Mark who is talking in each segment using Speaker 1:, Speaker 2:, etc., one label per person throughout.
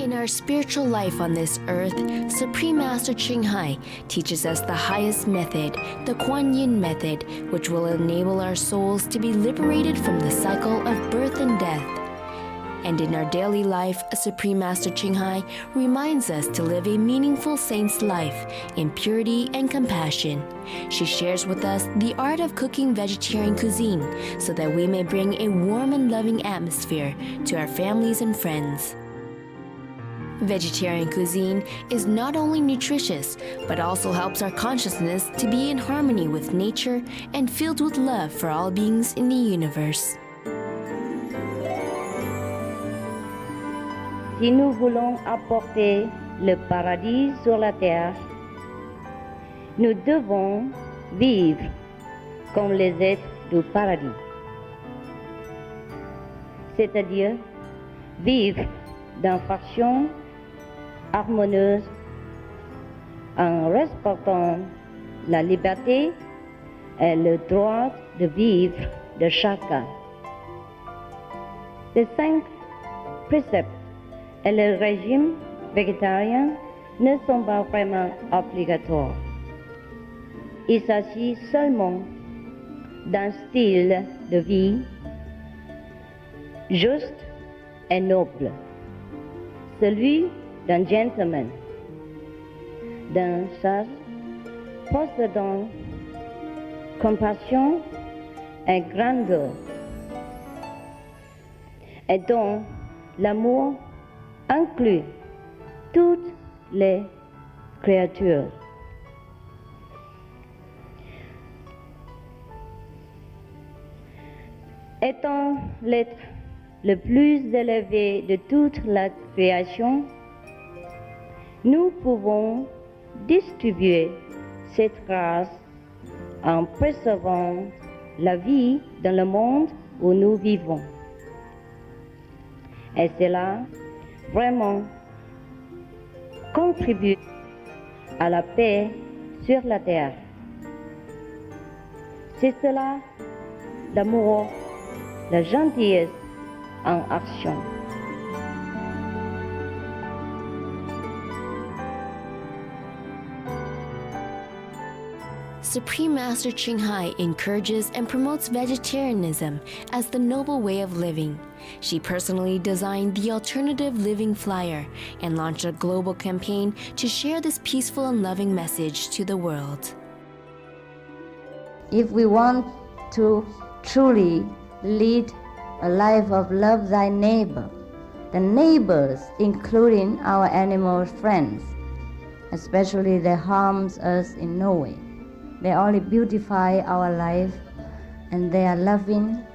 Speaker 1: In our spiritual life on this earth, Supreme Master Ching Hai teaches us the highest method, the Kuan Yin method, which will enable our souls to be liberated from the cycle of birth and death. And in our daily life, Supreme Master Ching Hai reminds us to live a meaningful saint's life in purity and compassion. She shares with us the art of cooking vegetarian cuisine so that we may bring a warm and loving atmosphere to our families and friends. Vegetarian cuisine is not only nutritious, but also helps our consciousness to be in harmony with nature and filled with love for all beings in the universe.
Speaker 2: Si nous voulons apporter le paradis sur la terre, nous devons vivre comme les êtres du paradis. C'est-à-dire vivre dans façon harmonieuse en respectant la liberté et le droit de vivre de chacun. Les 5 préceptes et le régime végétarien ne sont pas vraiment obligatoires. Il s'agit seulement d'un style de vie juste et noble, celui d'un gentleman, d'un sage possédant compassion et grandeur, et dont l'amour inclut toutes les créatures. Étant l'être le plus élevé de toute la création, nous pouvons distribuer cette grâce en préservant la vie dans le monde où nous vivons. Et cela vraiment contribue à la paix sur la terre. C'est cela l'amour, la gentillesse en action.
Speaker 1: Supreme Master Ching Hai encourages and promotes vegetarianism as the noble way of living. She personally designed the Alternative Living Flyer and launched a global campaign to share this peaceful and loving message to the world.
Speaker 2: If we want to truly lead a life of love thy neighbor, the neighbors, including our animal friends, especially they harms us in no way. They only beautify our life, and they are loving,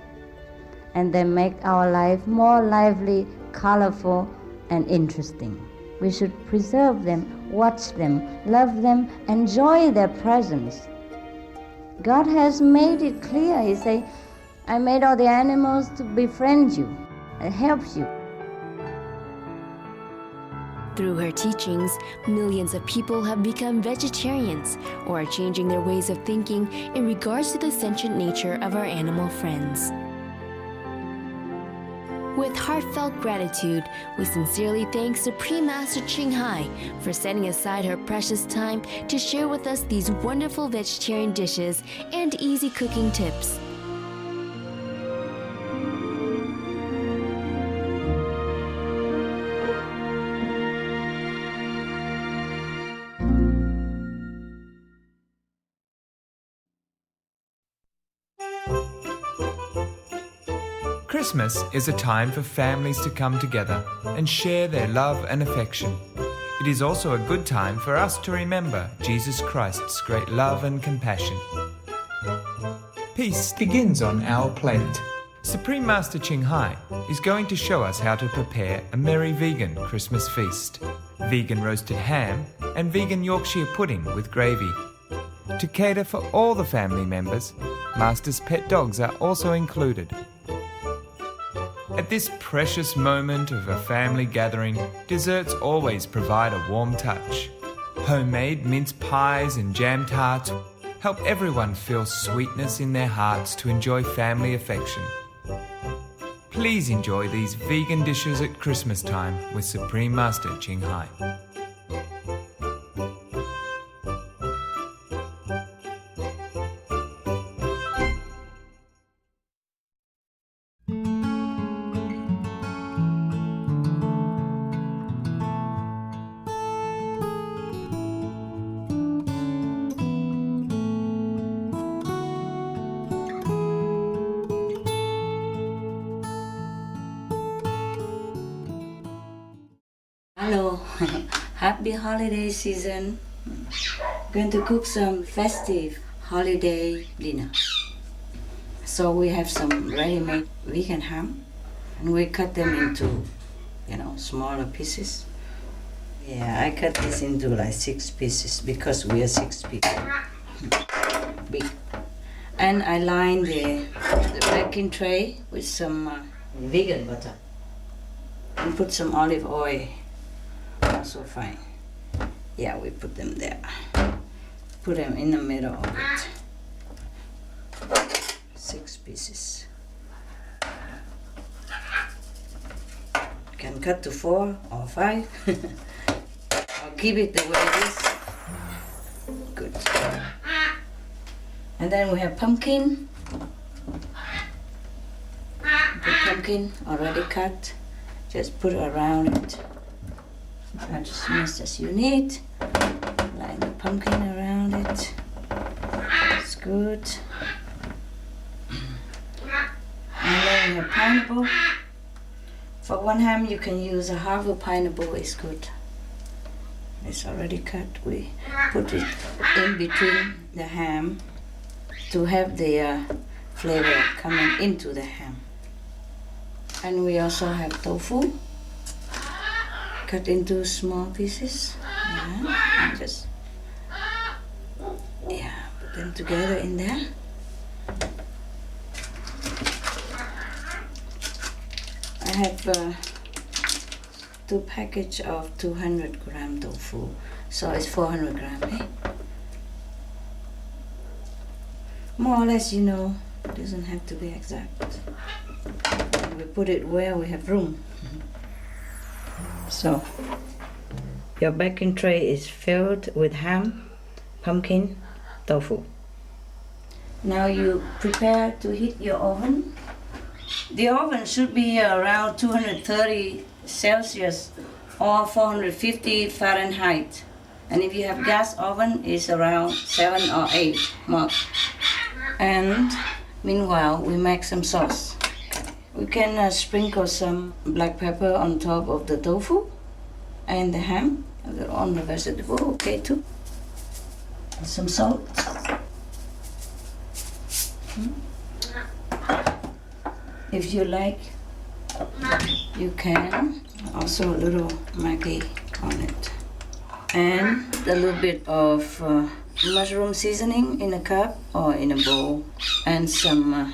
Speaker 2: and they make our life more lively, colorful, and interesting. We should preserve them, watch them, love them, enjoy their presence. God has made it clear. He said, I made all the animals to befriend you and help you.
Speaker 1: Through her teachings, millions of people have become vegetarians or are changing their ways of thinking in regards to the sentient nature of our animal friends. With heartfelt gratitude, we sincerely thank Supreme Master Ching Hai for setting aside her precious time to share with us these wonderful vegetarian dishes and easy cooking tips.
Speaker 3: Christmas is a time for families to come together and share their love and affection. It is also a good time for us to remember Jesus Christ's great love and compassion. Peace begins on our plate. Supreme Master Ching Hai is going to show us how to prepare a merry vegan Christmas feast. Vegan roasted ham and vegan Yorkshire pudding with gravy. To cater for all the family members, Master's pet dogs are also included. At this precious moment of a family gathering, desserts always provide a warm touch. Homemade mince pies and jam tarts help everyone feel sweetness in their hearts to enjoy family affection. Please enjoy these vegan dishes at Christmas time with Supreme Master Ching Hai.
Speaker 2: Hello, happy holiday season. Going to cook some festive holiday dinner. So we have some ready-made vegan ham, and we cut them into, smaller pieces. Yeah, I cut this into like 6 pieces because we are 6 people. Big. And I line the baking tray with some vegan butter and put some olive oil. Also fine. Yeah, we put them there. Put them in the middle of it. 6 pieces. You can cut to 4 or 5. Or keep it the way it is. Good. And then we have pumpkin. The pumpkin already cut. Just put around it. As much as you need. Line the pumpkin around it. It's good. And then we have pineapple. For one ham you can use a half a pineapple, is good. It's already cut. We put it in between the ham to have the flavor coming into the ham. And we also have tofu. Cut into small pieces. Yeah, and just put them together in there. I have 2 packages of 200 gram tofu, so it's 400 gram. More or less, it doesn't have to be exact. We put it where we have room. So, your baking tray is filled with ham, pumpkin, tofu. Now you prepare to heat your oven. The oven should be around 230 Celsius or 450 Fahrenheit. And if you have gas oven, it's around 7 or 8 mark. And meanwhile, we make some sauce. We can sprinkle some black pepper on top of the tofu and the ham, on the vegetable, okay too. Some salt. If you like, you can also a little Maggi on it. And a little bit of mushroom seasoning in a cup or in a bowl. And some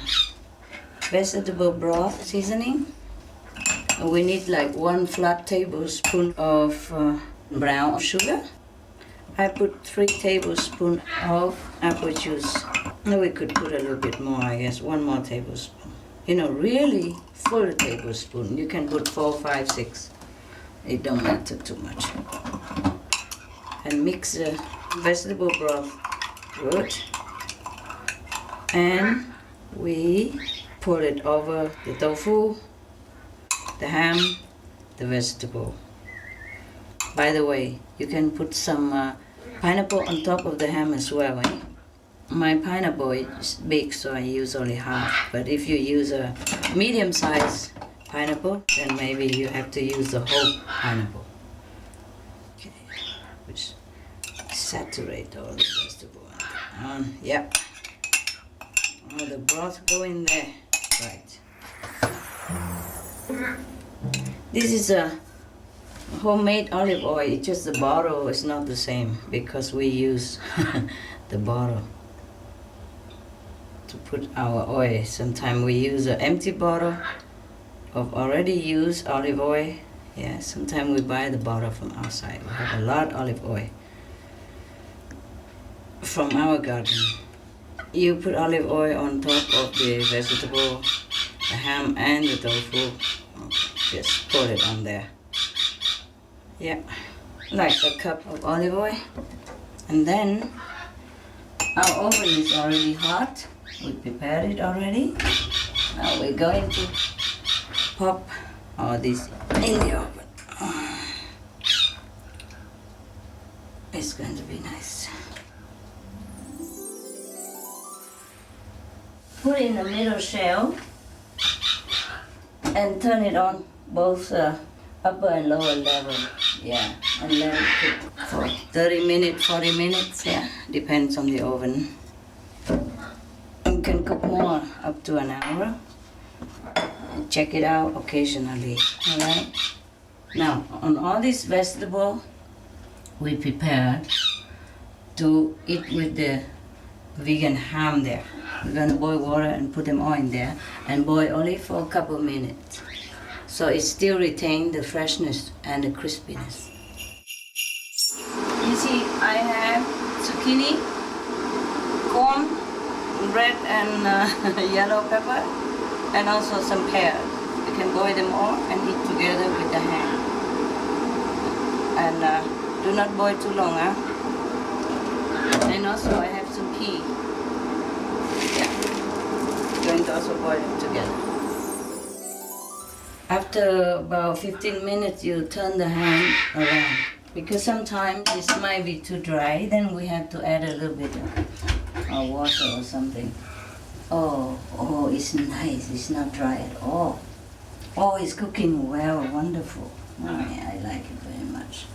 Speaker 2: vegetable broth seasoning. We need like 1 flat tablespoon of brown sugar. I put 3 tablespoons of apple juice. Now we could put a little bit more, I guess, 1 more tablespoon. Really full tablespoon. You can put 4, 5, 6. It don't matter too much. And mix the vegetable broth good. And we pour it over the tofu, the ham, the vegetable. By the way, you can put some pineapple on top of the ham as well. My pineapple is big, so I use only half. But if you use a medium-sized pineapple, then maybe you have to use the whole pineapple. Okay, which saturate all the vegetable. Yep. All the broth go in there. Right. This is a homemade olive oil. It's just the bottle is not the same because we use the bottle to put our oil. Sometimes we use an empty bottle of already used olive oil. Yeah, sometimes we buy the bottle from outside. We have a lot of olive oil from our garden. You put olive oil on top of the vegetable
Speaker 4: the ham and the tofu. Just put it on there. Yeah, like a cup of olive oil. And then our oven is already hot. We prepared it already. Now we're going to pop all this in the oven. It's going to be nice. Put in the middle shell and turn it on both upper and lower level. Yeah, and let it cook for 30 minutes, 40 minutes. Yeah, depends on the oven. You can cook more, up to an hour. Check it out occasionally. All right. Now, on all these vegetables we prepared to eat with the vegan ham there. We're gonna boil water and put them all in there and boil only for a couple minutes. So it still retains the freshness and the crispiness. You see, I have zucchini, corn, red and yellow pepper, and also some pears. You can boil them all and eat together with the ham. And do not boil too long, huh? And also I have some pea. Yeah, going to also boil them together. After about 15 minutes, you turn the ham around. Because sometimes this might be too dry, then we have to add a little bit of water or something. Oh, it's nice. It's not dry at all. Oh, it's cooking well, wonderful. Oh, yeah, I like it very much.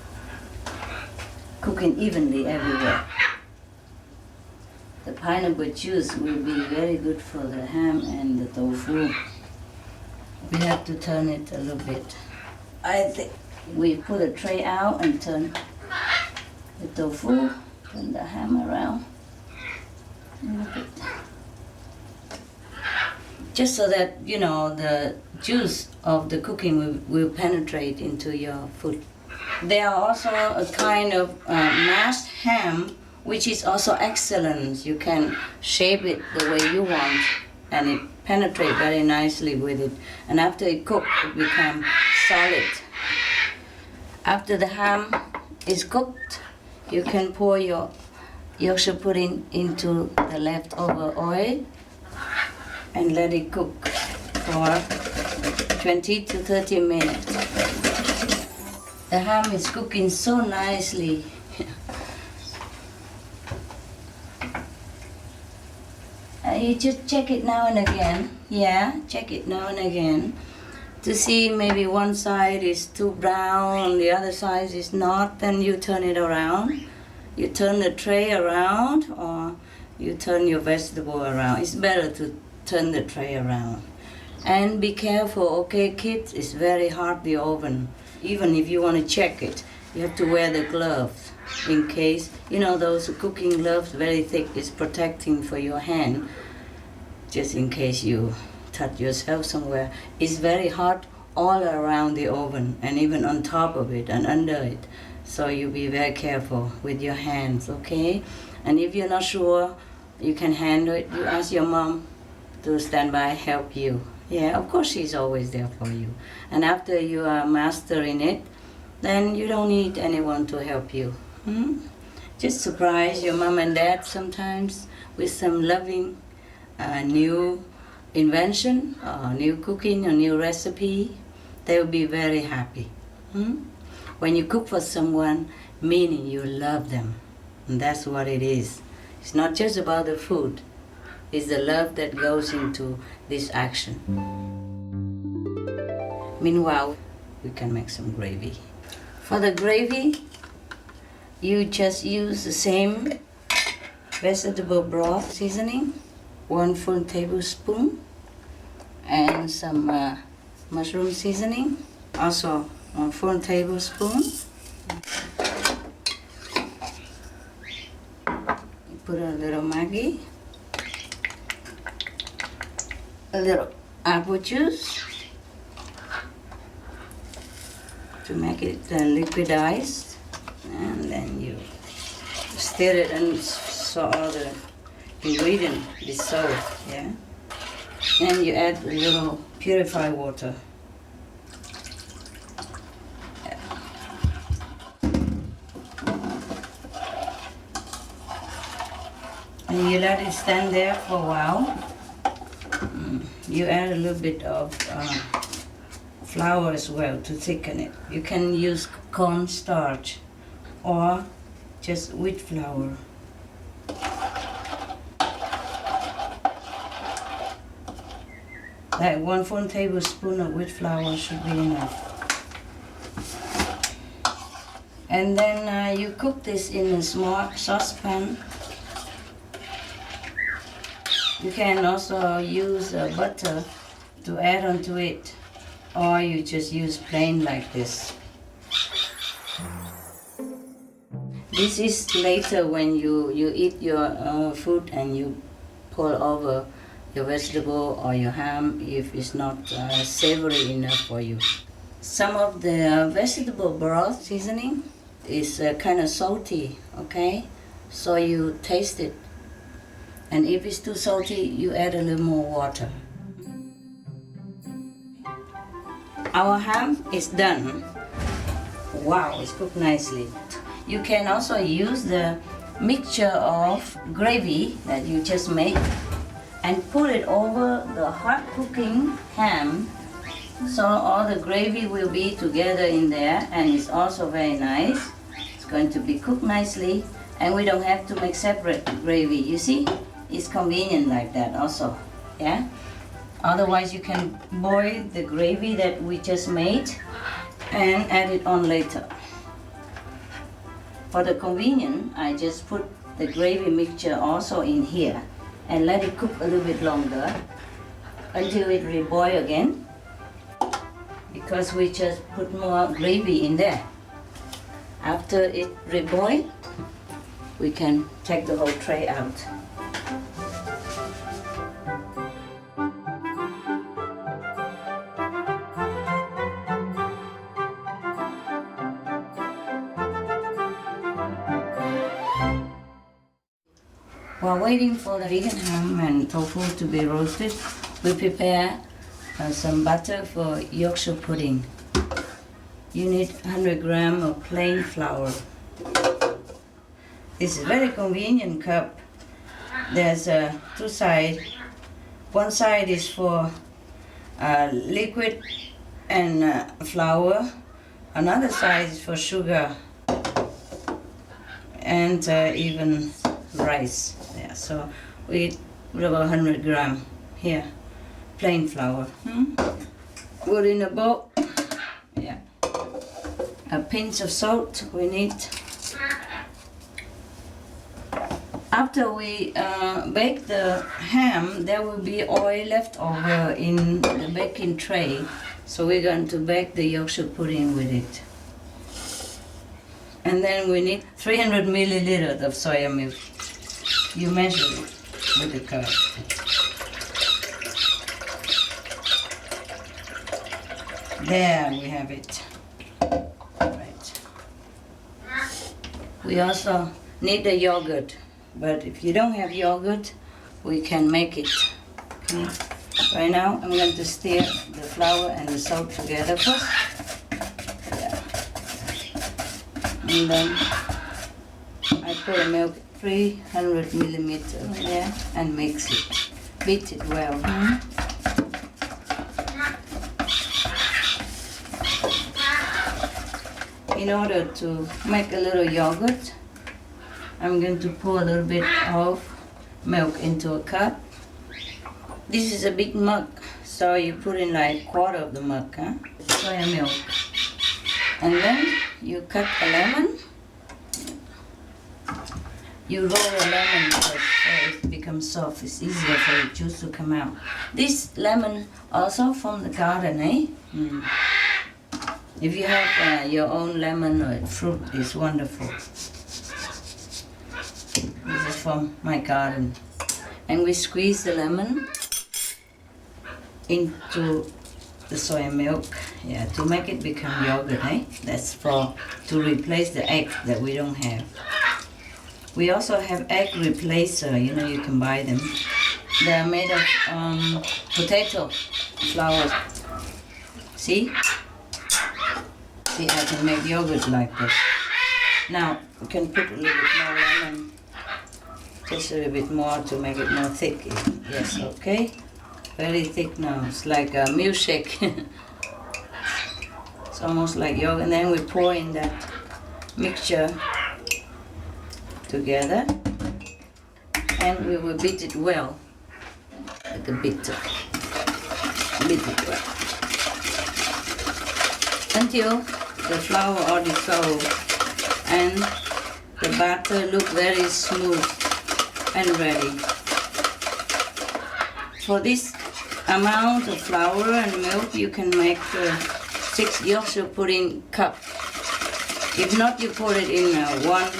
Speaker 4: Cooking evenly everywhere. The pineapple juice will be very good for the ham and the tofu. We have to turn it a little bit. I think we put a tray out and turn the tofu, turn the ham around a little bit. Just so that, you know, the juice of the cooking will penetrate into your food. There are also a kind of mashed ham, which is also excellent. You can shape it the way you want, and it penetrates very nicely with it. And after it cooks, it becomes solid. After the ham is cooked, you can pour your Yorkshire pudding into the leftover oil and let it cook for 20 to 30 minutes. The ham is cooking so nicely. You just check it now and again. Yeah, check it now and again to see maybe one side is too brown, the other side is not. Then you turn it around. You turn the tray around, or you turn your vegetable around. It's better to turn the tray around. And be careful, okay, kids, it's very hard, the oven. Even if you want to check it, you have to wear the gloves in case, you know, those cooking gloves, very thick, is protecting for your hand, just in case you touch yourself somewhere. It's very hot all around the oven and even on top of it and under it. So you be very careful with your hands, okay? And if you're not sure you can handle it, you ask your mom to stand by, help you. Yeah, of course she's always there for you. And after you are mastering it, then you don't need anyone to help you. Just surprise your mom and dad sometimes with some loving new invention, or new cooking, or new recipe. They will be very happy. When you cook for someone, meaning you love them. And that's what it is. It's not just about the food. It's the love that goes into this action. Meanwhile, we can make some gravy. For the gravy, you just use the same vegetable broth seasoning, 1 full tablespoon, and some mushroom seasoning, also 1 full tablespoon. You put a little Maggi, a little apple juice to make it liquidized, and then you stir it and so all the ingredients dissolve. Yeah. And you add a little purified water. And you let it stand there for a while. You add a little bit of flour as well to thicken it. You can use cornstarch or just wheat flour. Like 1 tablespoon of wheat flour should be enough. And then you cook this in a small saucepan. You can also use butter to add onto it, or you just use plain like this. This is later when you eat your food and you pour over your vegetable or your ham if it's not savory enough for you. Some of the vegetable broth seasoning is kind of salty, okay? So you taste it. And if it's too salty, you add a little more water. Our ham is done. Wow, it's cooked nicely. You can also use the mixture of gravy that you just made and put it over the hot cooking ham, so all the gravy will be together in there, and it's also very nice. It's going to be cooked nicely, and we don't have to make separate gravy. You see, it's convenient like that also, yeah? Otherwise you can boil the gravy that we just made and add it on later. For the convenience, I just put the gravy mixture also in here and let it cook a little bit longer until it reboil again, because we just put more gravy in there. After it reboil, we can take the whole tray out. While waiting for the vegan ham and tofu to be roasted, we prepare some butter for Yorkshire pudding. You need 100 grams of plain flour. This is a very convenient cup. There's two sides. One side is for liquid and flour. Another side is for sugar and even rice. Yeah, so we put about 100 grams here, plain flour. Put in a bowl. Yeah, a pinch of salt we need. After we bake the ham, there will be oil left over in the baking tray, so we're going to bake the Yorkshire pudding with it. And then we need 300 milliliters of soya milk. You measure it with the cup. There we have it. Right. We also need the yogurt, but if you don't have yogurt, we can make it. Okay. Right now I'm going to stir the flour and the salt together first. Yeah. And then I put a milk 300 milliliters there and mix it. Beat it well. In order to make a little yogurt, I'm going to pour a little bit of milk into a cup. This is a big mug, so you put in like a quarter of the mug, soya milk. And then you cut a lemon. You roll a lemon first so it becomes soft. It's easier for the juice to come out. This lemon also from the garden, eh? If you have your own lemon or fruit, it's wonderful. This is from my garden. And we squeeze the lemon into the soya milk, yeah, to make it become yogurt, eh? That's to replace the egg that we don't have. We also have egg replacer, you know, you can buy them. They're made of potato flour. See? See, I can make yogurt like this. Now, you can put a little bit more lemon. Just a little bit more to make it more thick. Yes, okay. Very thick now. It's like a milkshake. It's almost like yogurt. And then we pour in that mixture together. And we will beat it well. Like a bitter. Beat it well. Until the flour all dissolves and the batter look very smooth and ready. For this amount of flour and milk, you can make 6 Yorkshire pudding cup. If not, you put it in one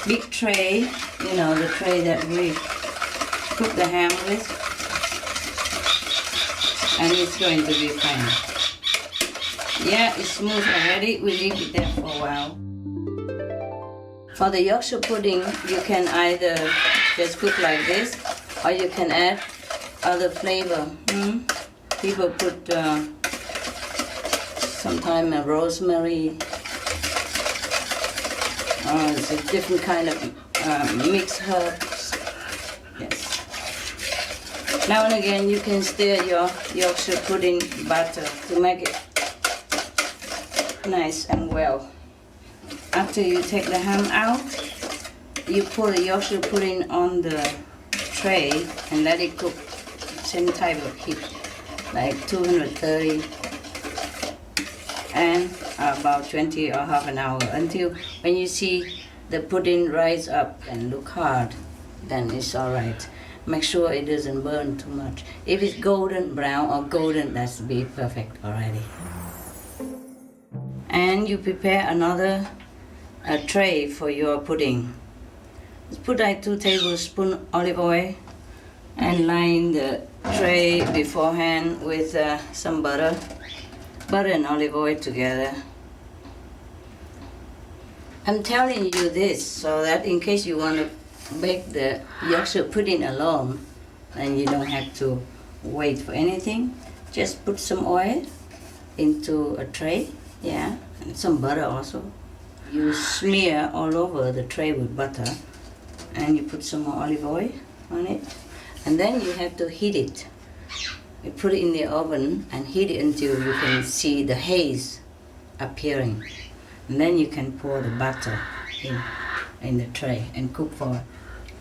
Speaker 4: big tray, you know, the tray that we cook the ham with, and it's going to be fine. Yeah, it's smooth already. We leave it there for a while. For the Yorkshire pudding, you can either just cook like this, or you can add other flavor. People put sometimes rosemary. It's a different kind of mixed herbs. Yes. Now and again, you can stir your Yorkshire pudding batter to make it nice and well. After you take the ham out, you pour the Yorkshire pudding on the tray and let it cook same type of heat, like 230 and about 20 or half an hour, until when you see the pudding rise up and look hard, then it's all right. Make sure it doesn't burn too much. If it's golden brown or golden, that's be perfect already. And you prepare another tray for your pudding. Just put like 2 tablespoons olive oil and line the tray beforehand with some butter. Butter and olive oil together. I'm telling you this so that in case you want to bake the Yorkshire pudding alone, and you don't have to wait for anything. Just put some oil into a tray, yeah, and some butter also. You smear all over the tray with butter, and you put some more olive oil on it, and then you have to heat it. You put it in the oven and heat it until you can see the haze appearing. And then you can pour the butter in the tray and cook for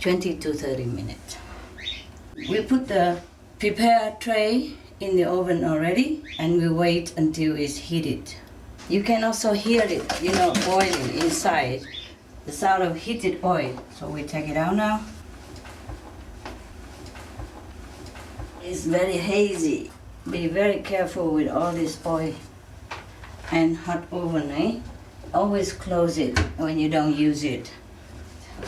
Speaker 4: 20 to 30 minutes. We put the prepared tray in the oven already, and we wait until it's heated. You can also hear it, boiling inside, the sound of heated oil. So we take it out now. It's very hazy. Be very careful with all this oil and hot oven, eh? Always close it when you don't use it.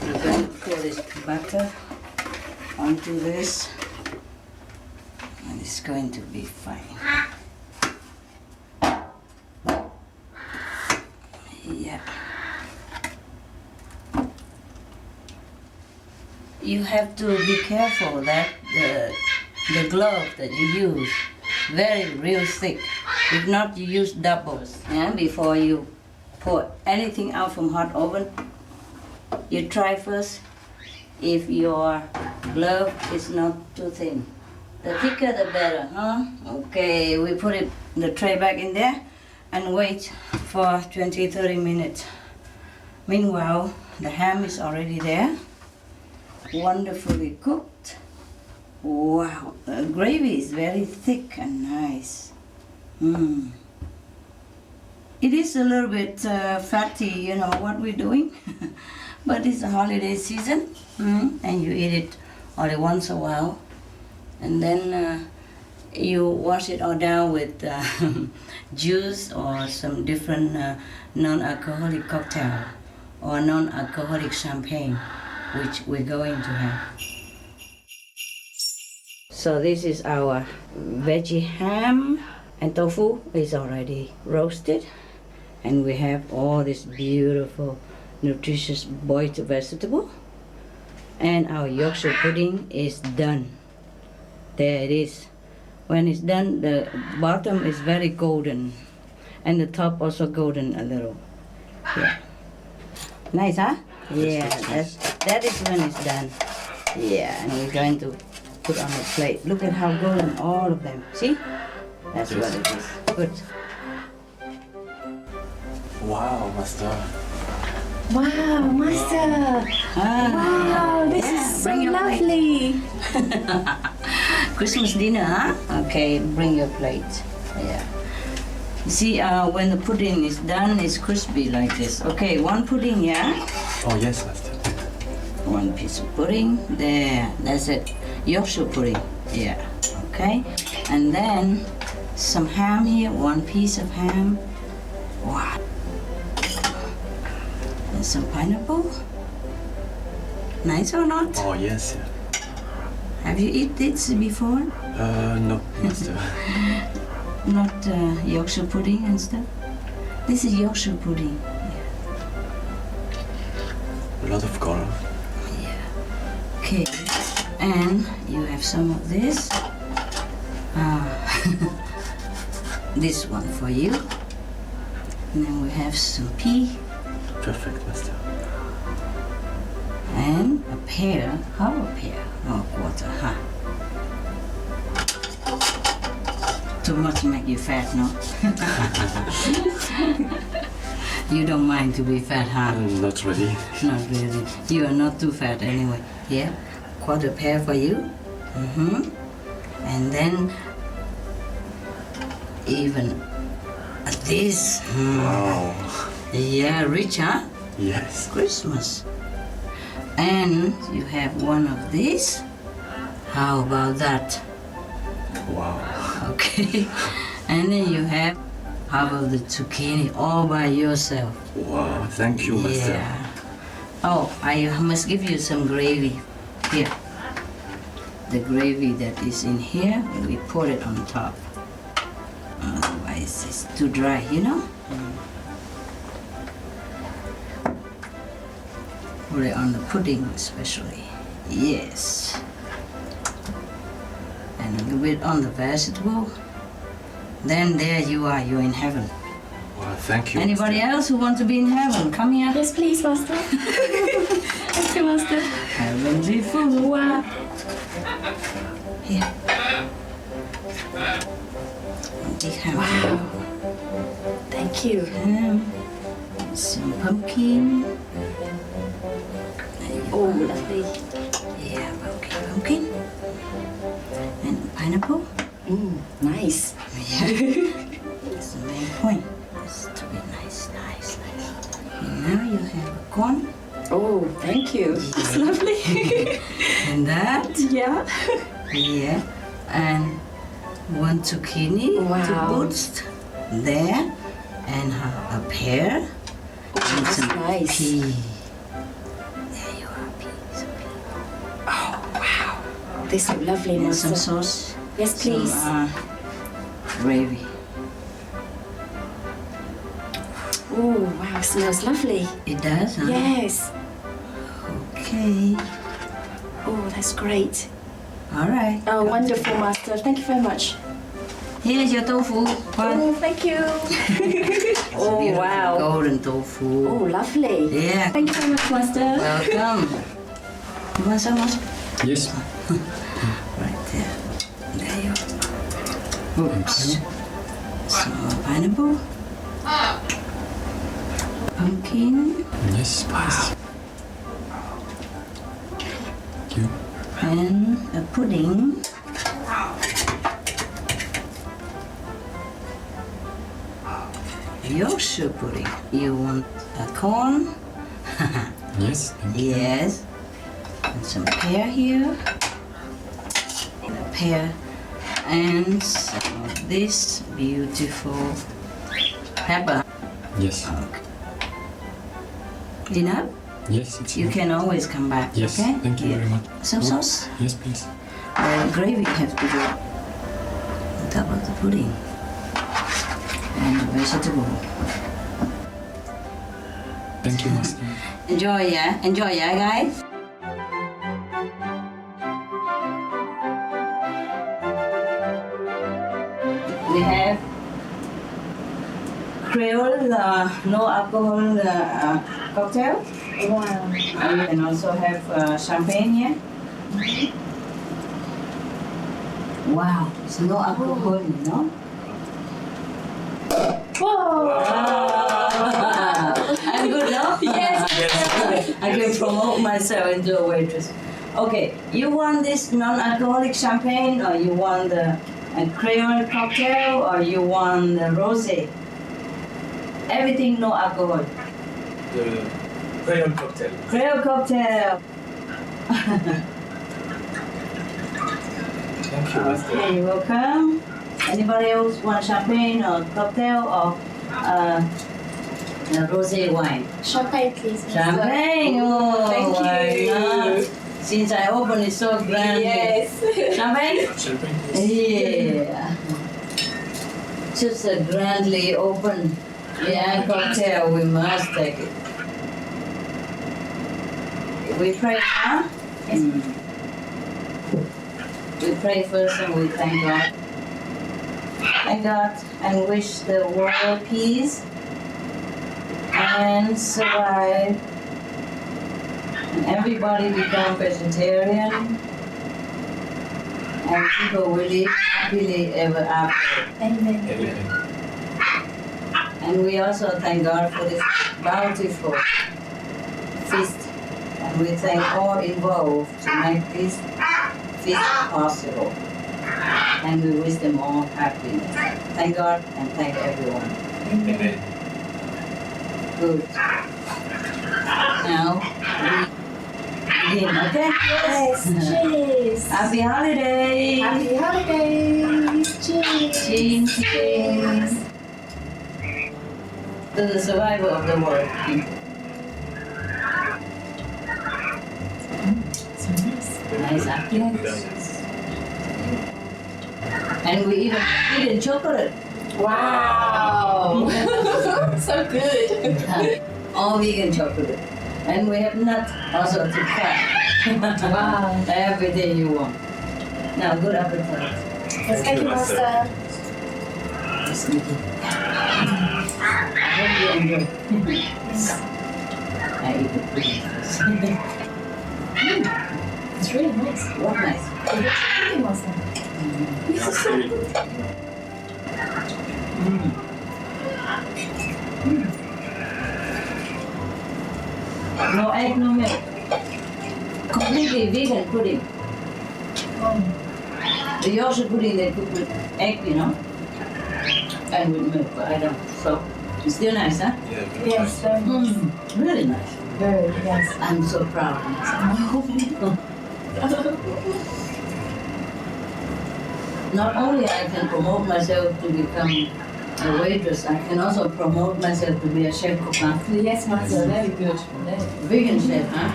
Speaker 4: We're going to pour this butter onto this, and it's going to be fine. Yeah. You have to be careful that the glove that you use real thick. If not, you use doubles. Yeah, before you pour anything out from hot oven, you try first if your glove is not too thin. The thicker the better, huh? Okay, we put the tray back in there and wait for 20-30 minutes. Meanwhile, the ham is already there, wonderfully cooked. Wow, the gravy is very thick and nice. It is a little bit fatty, what we're doing, but it's a holiday season, and you eat it only once a while, and then you wash it all down with juice or some different non-alcoholic cocktail or non-alcoholic champagne, which we're going to have. So this is our veggie ham, and tofu is already roasted, and we have all this beautiful nutritious boiled vegetable, And our Yorkshire pudding is done. There it is. When it's done, the bottom is very golden. And the top also golden a little. Yeah. Nice, huh? Yeah, that is when it's done. Yeah, and we're going to put on the plate. Look at how golden, all of them. See? That's what it is. Good.
Speaker 5: Wow, Master.
Speaker 6: Wow, Master. Wow, this is so
Speaker 4: bring your
Speaker 6: lovely.
Speaker 4: Christmas dinner, huh? Okay, bring your plate. Yeah. You see, when the pudding is done, it's crispy like this. Okay, one pudding, yeah?
Speaker 5: Oh, yes, Master.
Speaker 4: One piece of pudding. There, that's it. Yorkshire pudding. Yeah. Okay. And then some ham here. One piece of ham. Wow. And some pineapple. Nice or not?
Speaker 5: Oh, yes, yeah.
Speaker 4: Have you eaten this before?
Speaker 5: No, Master.
Speaker 4: Not Yorkshire pudding and stuff? This is Yorkshire pudding.
Speaker 5: A lot of color.
Speaker 4: Okay, and you have some of this. This one for you. And then we have some pea
Speaker 5: Perfect, Master.
Speaker 4: and a pear. How a pear? Oh, quarter, huh? Too much make you fat, no? You don't mind to be fat, huh?
Speaker 5: Not really.
Speaker 4: Not really. You are not too fat anyway. Yeah, quarter pear for you. And then even this.
Speaker 5: Wow.
Speaker 4: Yeah, rich, huh?
Speaker 5: Yes.
Speaker 4: Christmas. And you have one of these. How about that?
Speaker 5: Wow.
Speaker 4: Okay. And then you have half of the zucchini all by yourself.
Speaker 5: Wow. Thank you, Master.
Speaker 4: Yeah. Oh, I must give you some gravy. Here. The gravy that is in here, we pour it on top. Otherwise, it's too dry, you know? Pour it on the pudding, especially. Yes. And a little bit on the vegetable. Then there you are, you're in heaven.
Speaker 5: Wow, thank you.
Speaker 4: Anybody else who wants to be in heaven, come here.
Speaker 6: Yes, please, Master. Thank you, Master.
Speaker 4: Heavenly food.
Speaker 6: Wow.
Speaker 4: Here. Big ham.
Speaker 6: Wow. Thank you.
Speaker 4: Ham. Some pumpkin. There you
Speaker 6: Oh,
Speaker 4: are.
Speaker 6: lovely.
Speaker 4: Yeah, pumpkin. And pineapple.
Speaker 6: Nice.
Speaker 4: Yeah. That's the main point. It's to be nice. And now you have a corn.
Speaker 6: Oh, thank you. It's lovely.
Speaker 4: And that.
Speaker 6: Yeah.
Speaker 4: Yeah. And one zucchini
Speaker 6: Wow.
Speaker 4: to boost there. And a pear.
Speaker 6: Oh,
Speaker 4: And
Speaker 6: that's
Speaker 4: some
Speaker 6: nice.
Speaker 4: pea. There you are, some pea.
Speaker 6: Oh, wow. This is lovely,
Speaker 4: And
Speaker 6: Master.
Speaker 4: some sauce.
Speaker 6: Yes, please.
Speaker 4: Some gravy.
Speaker 6: Oh, wow. Smells lovely.
Speaker 4: It does, huh?
Speaker 6: Yes.
Speaker 4: Okay.
Speaker 6: Oh, that's great.
Speaker 4: All right.
Speaker 6: Oh, wonderful, Master. Thank you very much.
Speaker 4: Here's your tofu.
Speaker 6: Oh, thank you. Oh,
Speaker 4: Beautiful
Speaker 6: wow.
Speaker 4: golden tofu.
Speaker 6: Oh, lovely.
Speaker 4: Yeah.
Speaker 6: Thank you very much, Master.
Speaker 4: Welcome. You want some more?
Speaker 5: Yes.
Speaker 4: Right there. There you are.
Speaker 5: Oops.
Speaker 4: Some more pineapple. Pumpkin.
Speaker 5: Yes, Master. Thank you.
Speaker 4: And a pudding. Yorkshire pudding. You want a corn?
Speaker 5: Yes, thank you.
Speaker 4: Yes. And some pear here. And a pear. And some of this beautiful pepper.
Speaker 5: Yes.
Speaker 4: Enough?
Speaker 5: Yes, it's
Speaker 4: You
Speaker 5: enough.
Speaker 4: can always come back,
Speaker 5: Yes,
Speaker 4: okay?
Speaker 5: thank you
Speaker 4: Here.
Speaker 5: very much.
Speaker 4: Some
Speaker 5: Oh,
Speaker 4: sauce?
Speaker 5: Yes, please.
Speaker 4: The gravy has to go on top of the pudding. And the vegetable.
Speaker 5: Thank you, Master.
Speaker 4: Enjoy, yeah? Enjoy, yeah, guys? We have Creole, no alcohol cocktail.
Speaker 6: Wow.
Speaker 4: And you can also have champagne here. Wow, it's no alcohol, you know?
Speaker 6: Whoa.
Speaker 4: I'm good, no?
Speaker 6: Yes.
Speaker 4: I can promote myself into a waitress. Okay, you want this non-alcoholic champagne, or you want a Creole cocktail, or you want the rosé? Everything no alcohol.
Speaker 5: The Creole cocktail.
Speaker 4: Creole cocktail.
Speaker 5: Thank you, Master.
Speaker 4: Okay, you're welcome. Anybody else want champagne or cocktail or rosé wine?
Speaker 6: Champagne, please. Master.
Speaker 4: Champagne. Oh,
Speaker 6: Thank
Speaker 4: why
Speaker 6: you.
Speaker 4: not? Since I opened it so grandly.
Speaker 6: Yes.
Speaker 4: Champagne?
Speaker 5: Champagne, please.
Speaker 4: Yeah. Just a grandly open cocktail, we must take it. We pray, huh? We pray first and we thank God. Thank God and wish the world peace and survive. And everybody become vegetarian. And people will live happily ever after.
Speaker 6: Amen.
Speaker 5: Amen.
Speaker 4: And we also thank God for this bountiful feast. And we thank all involved to make this feast possible. And we wish them all happiness. Thank God and thank everyone.
Speaker 5: Amen.
Speaker 4: Good. Now we begin, okay?
Speaker 6: Yes. Cheers.
Speaker 4: Happy holiday!
Speaker 6: Happy holidays. Cheers.
Speaker 4: Cheers. Cheers. To the survival of the world.
Speaker 6: So nice.
Speaker 4: Nice, huh?
Speaker 6: Yes.
Speaker 4: And we even eaten chocolate.
Speaker 6: Wow. So good.
Speaker 4: All vegan chocolate. And we have nuts also to cut.
Speaker 6: Wow.
Speaker 4: Everything you want. Now, good appetite.
Speaker 6: Yes, thank you, Master.
Speaker 4: Yes, Nikki. I hope you enjoy. I eat the pudding first.
Speaker 6: It's really nice.
Speaker 4: What nice.
Speaker 6: Thank you, Master.
Speaker 5: That's really good.
Speaker 4: No egg, no milk. Completely vegan pudding. The Yorkshire pudding they cook with egg, you know, and with milk, but I don't. So it's still nice, huh?
Speaker 5: Yeah, very
Speaker 6: Yes,
Speaker 5: nice.
Speaker 6: very nice.
Speaker 4: Really nice.
Speaker 6: Very, yes.
Speaker 4: I'm so proud of myself. Not only I can promote myself to become a waitress, I can also promote myself to be a chef cook, huh?
Speaker 6: Yes, Master. Very good. Very.
Speaker 4: Vegan chef, huh?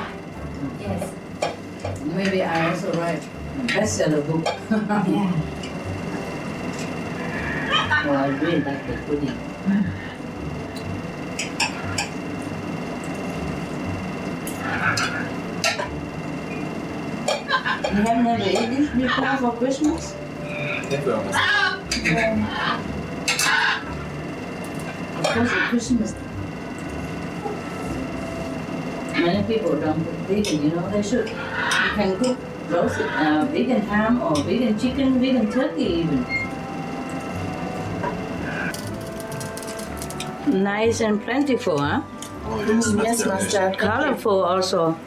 Speaker 6: Yes.
Speaker 4: Maybe I also write a bestseller book.
Speaker 6: Yeah.
Speaker 4: Oh, I really like the pudding. You have never eaten this before for Christmas?
Speaker 5: Never, Master.
Speaker 4: Of course, at Christmas, many people don't cook vegan, you know, they should. You can cook roasted vegan ham or vegan chicken, vegan turkey even. Nice and plentiful, huh?
Speaker 5: Oh, yes, Master.
Speaker 6: Yes, Master. Thank you.
Speaker 4: Colorful also.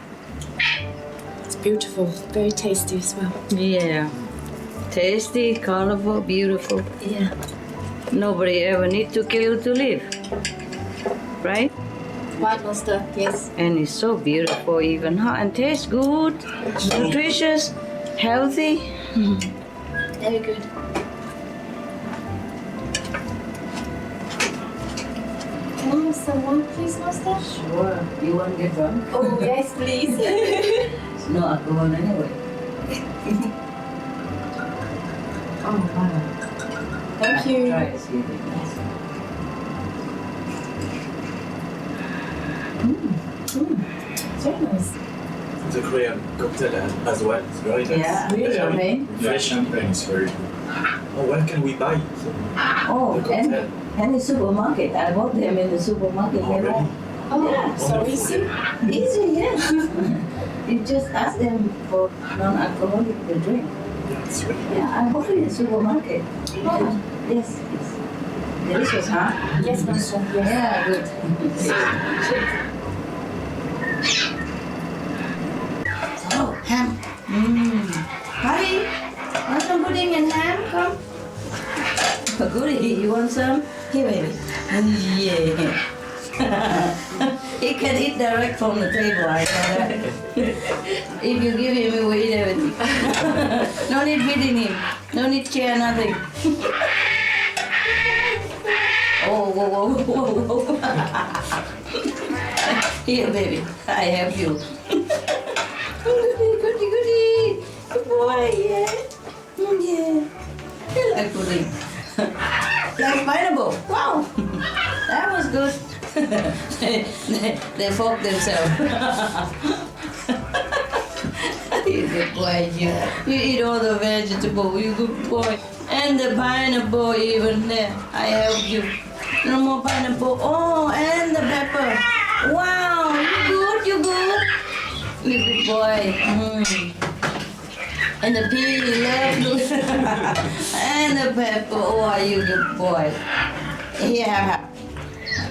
Speaker 6: It's beautiful. Very tasty as well.
Speaker 4: Yeah. Tasty, colorful, beautiful.
Speaker 6: Yeah.
Speaker 4: Nobody ever need to kill to live. Right?
Speaker 6: Right, Master. Yes.
Speaker 4: And it's so beautiful even, huh? And tastes good, nutritious, healthy.
Speaker 6: Very good. Can I have some wine, please, Master?
Speaker 4: Sure. You want to get drunk?
Speaker 6: Oh, yes, please.
Speaker 4: It's no alcohol anyway.
Speaker 6: Oh, wow. Thank you.
Speaker 4: Try it, see if it's nice.
Speaker 6: It's very nice.
Speaker 5: the Korean cocktail as well. It's very nice.
Speaker 4: Yeah, champagne.
Speaker 5: Fresh champagne is very good. Oh, where can we buy
Speaker 4: Oh,
Speaker 5: the cocktail?
Speaker 4: any supermarket. I bought them in the supermarket.
Speaker 5: Oh, really?
Speaker 6: Oh,
Speaker 4: Yeah.
Speaker 6: so easy.
Speaker 4: Easy, yes. You just ask them for non-alcoholic drink.
Speaker 5: Yeah, it's really good.
Speaker 4: Yeah, I bought it in the supermarket. Yeah. Yes, yes. Delicious, huh?
Speaker 6: Yes, Master. Yes.
Speaker 4: Yeah, good. So, ham. Honey, want some pudding and ham? Come. Goody, you want some? Here, baby. Yeah. He can eat direct from the table, I know that. If you give him, he will eat everything. No need feeding him. No need chair, nothing. Oh, whoa, whoa, whoa, whoa. Here, baby, I have you. Goody, goody, goody. Good boy, yeah. Yeah. You like pudding. Like pineapple. Wow. That was good. they fork themselves. You good boy, you eat all the vegetable, you good boy. And the pineapple even there. I help you. No more pineapple. Oh, and the pepper. Wow, you good, you good. You good boy. And the pea, you love you. And the pepper. Oh, you good boy. Here, have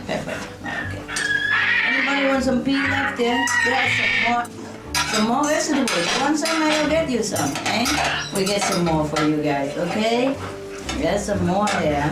Speaker 4: pepper. Okay. Anybody want some pea left there? There's some more vegetables. Want some? I'll get you some. Eh? We get some more for you guys, okay? There's some more there.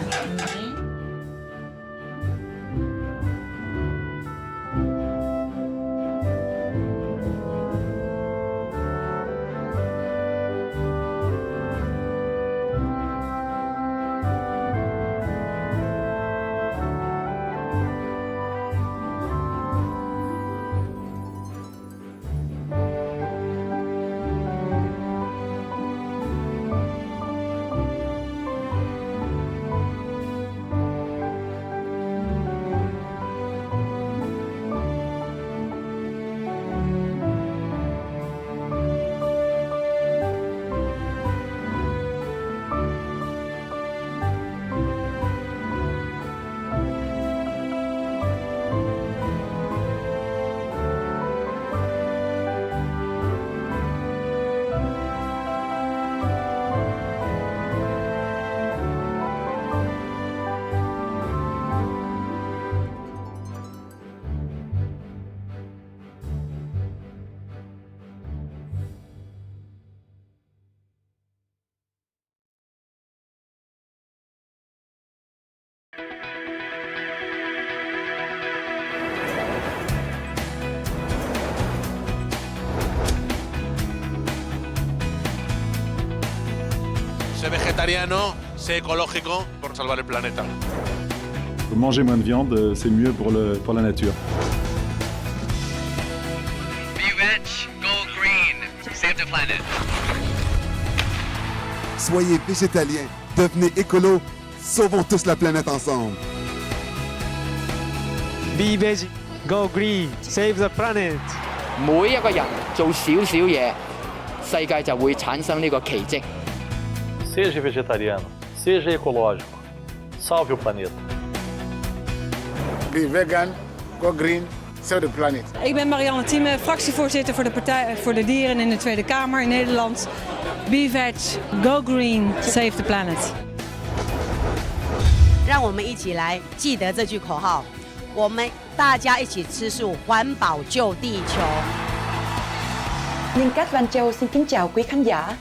Speaker 7: Sé vegetariano, sé ecológico por salvar el planeta.
Speaker 8: Manger moins de viande, c'est mieux pour la nature.
Speaker 9: Be veg, go green, save the planet.
Speaker 10: Soyez végétalien, devenez écolo, sauvons tous la planète ensemble.
Speaker 11: Be veg, go green, save the planet.
Speaker 12: 每一個人做少少嘢，世界就會產生呢個奇蹟。
Speaker 13: Seja vegetariano, seja ecológico, salve o planeta.
Speaker 14: Be vegan, go green, save the planet.
Speaker 15: Ik ben Marianne Thieme, fractievoorzitter voor de Partij voor de Dieren in de Tweede Kamer in Nederland. Be veg, go green, save the planet.
Speaker 16: 让我们一起来记得这句口号，我们大家一起吃素，環保救地球。
Speaker 17: Nhân cách Van Châu xin kính chào quý khán giả.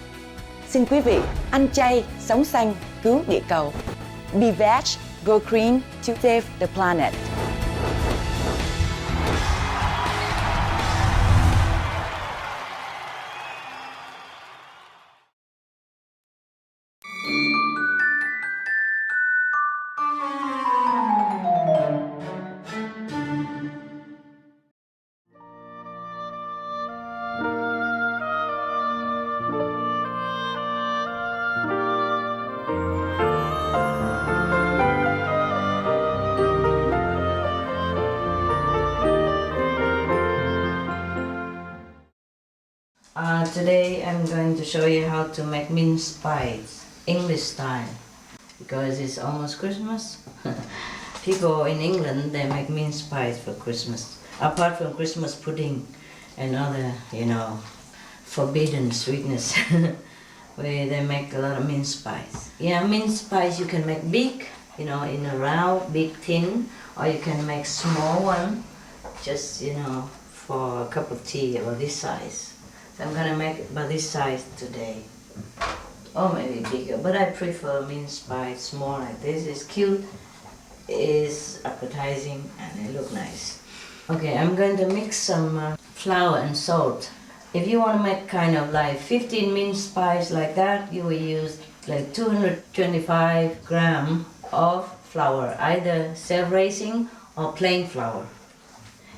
Speaker 17: Xin quý vị ăn chay, sống xanh, cứu địa cầu. Be veg, go green to save the planet.
Speaker 4: Today I'm going to show you how to make mince pies, English style, because it's almost Christmas. People in England, they make mince pies for Christmas. Apart from Christmas pudding and other, forbidden sweetness, where they make a lot of mince pies. Yeah, mince pies you can make big, in a round, big tin, or you can make small one, just, for a cup of tea or this size. So I'm gonna make it by this size today. Or maybe bigger, but I prefer mince pie small like this. It's cute, it's appetizing, and they look nice. Okay, I'm going to mix some flour and salt. If you want to make kind of like 15 mince pies like that, you will use like 225 grams of flour, either self-raising or plain flour.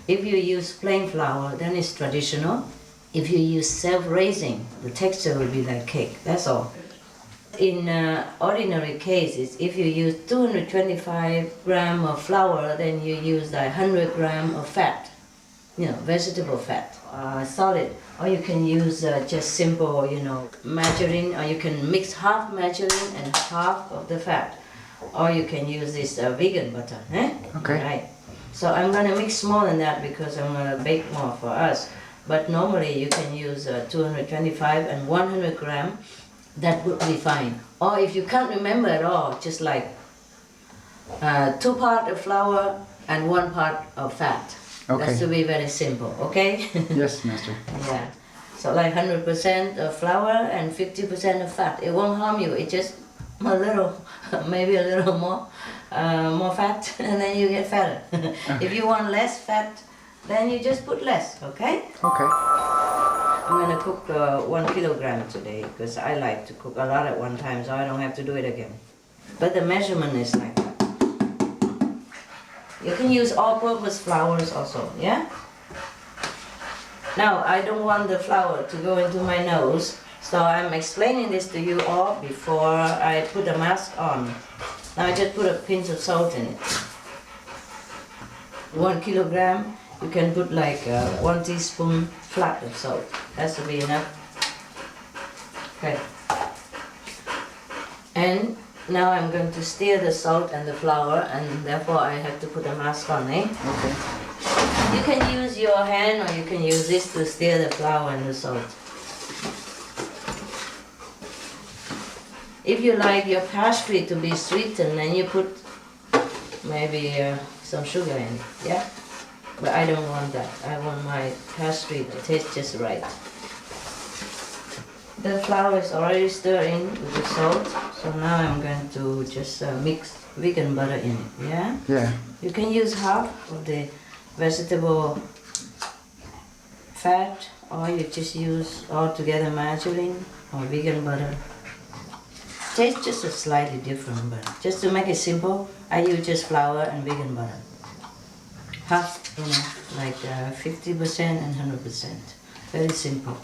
Speaker 4: If you use plain flour, then it's traditional. If you use self-raising, the texture will be like cake, that's all. In ordinary cases, if you use 225 grams of flour, then you use like 100 grams of fat, vegetable fat, solid. Or you can use just simple, margarine, or you can mix half margarine and half of the fat. Or you can use this vegan butter.
Speaker 18: Okay.
Speaker 4: Right. So I'm gonna mix more than that because I'm gonna bake more for us. But normally you can use 225 and 100 grams. That would be fine. Or if you can't remember at all, just like 2 parts of flour and 1 part of fat.
Speaker 18: Okay.
Speaker 4: That's to be very simple, okay?
Speaker 18: Yes, Master.
Speaker 4: Yeah. So like 100% of flour and 50% of fat. It won't harm you. It just a little, maybe a little more fat, and then you get fatter. If you want less fat, then you just put less, okay?
Speaker 18: Okay.
Speaker 4: I'm gonna cook 1 kilogram today because I like to cook a lot at one time, so I don't have to do it again. But the measurement is like that. You can use all-purpose flours also, yeah? Now, I don't want the flour to go into my nose, so I'm explaining this to you all before I put a mask on. Now I just put a pinch of salt in it. 1 kilogram, you can put like 1 teaspoon flat of salt. That should be enough. Okay. And now I'm going to stir the salt and the flour, and therefore I have to put a mask on, eh?
Speaker 18: Okay.
Speaker 4: You can use your hand or you can use this to stir the flour and the salt. If you like your pastry to be sweetened, then you put maybe some sugar in it, yeah? But I don't want that. I want my pastry to taste just right. The flour is already stirred in with the salt, so now I'm going to just mix vegan butter in it, yeah?
Speaker 18: Yeah.
Speaker 4: You can use half of the vegetable fat, or you just use altogether margarine or vegan butter. Tastes just slightly different, but just to make it simple, I use just flour and vegan butter. Half, like 50% and 100%. Very simple.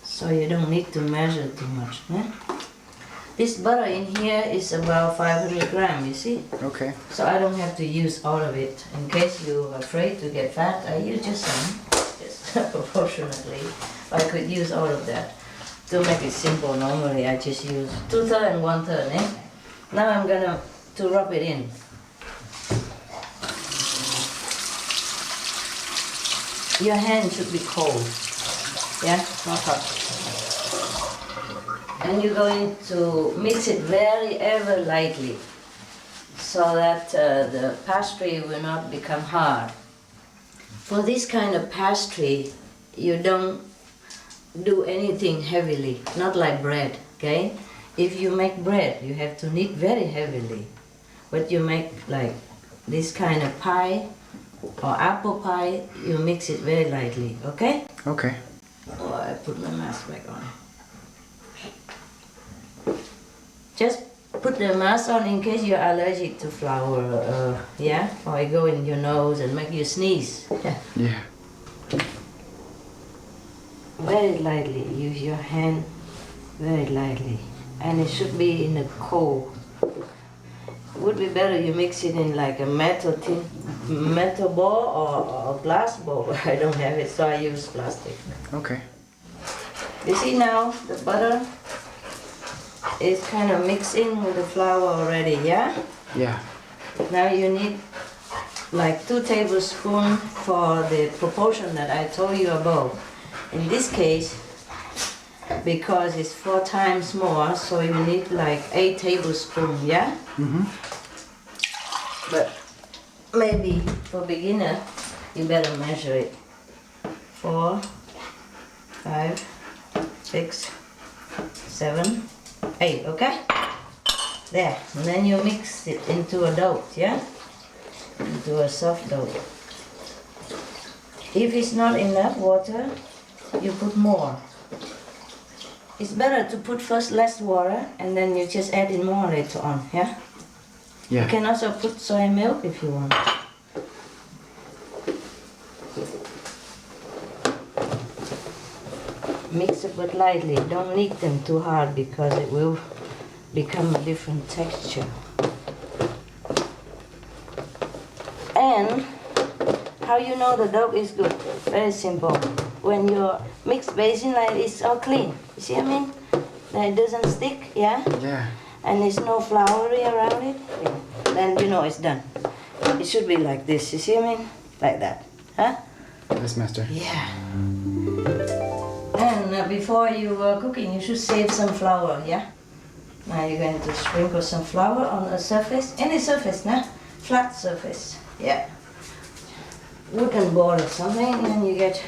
Speaker 4: So you don't need to measure too much. Eh? This butter in here is about 500 grams, you see?
Speaker 18: Okay.
Speaker 4: So I don't have to use all of it. In case you're afraid to get fat, I use just some, just proportionately. I could use all of that. To make it simple, normally I just use 2/3 and 1/3, eh? Now I'm gonna rub it in. Your hand should be cold, yeah, not hot. And you're going to mix it ever lightly, so that the pastry will not become hard. For this kind of pastry, you don't do anything heavily, not like bread, okay? If you make bread, you have to knead very heavily. But you make like this kind of pie or apple pie, you mix it very lightly, okay?
Speaker 18: Okay.
Speaker 4: Oh, I put my mask back on. Just put the mask on in case you're allergic to flour, yeah? Or it go in your nose and make you sneeze.
Speaker 18: Yeah.
Speaker 4: Very lightly, use your hand very lightly. And it should be in a cold. would be better you mix it in like a metal ball or glass bowl. I don't have it, so I use plastic.
Speaker 18: Okay.
Speaker 4: You see now the butter is kind of mixed in with the flour already, yeah?
Speaker 18: Yeah.
Speaker 4: Now you need like 2 tablespoons for the proportion that I told you above. In this case, because it's 4 times more, so you need like 8 tablespoons, yeah?
Speaker 18: Mm-hmm.
Speaker 4: But maybe for beginner, you better measure it. 4, 5, 6, 7, 8, okay? There, and then you mix it into a dough, yeah? Into a soft dough. If it's not enough water, you put more. It's better to put first less water and then you just add in more later on, yeah?
Speaker 18: Yeah.
Speaker 4: You can also put soy milk if you want. Mix it but lightly, don't knead them too hard because it will become a different texture. And how you know the dough is good? Very simple. When your mixed basin like it's all clean, you see what I mean? That it doesn't stick, yeah?
Speaker 18: Yeah.
Speaker 4: And there's no floury around it, yeah. Then you know it's done. It should be like this, you see what I mean? Like that, huh?
Speaker 18: Yes, Master.
Speaker 4: Yeah. And before you cooking, you should save some flour, yeah? Now you're going to sprinkle some flour on the surface, any surface, nah? Flat surface, yeah. Wooden board or something, and you get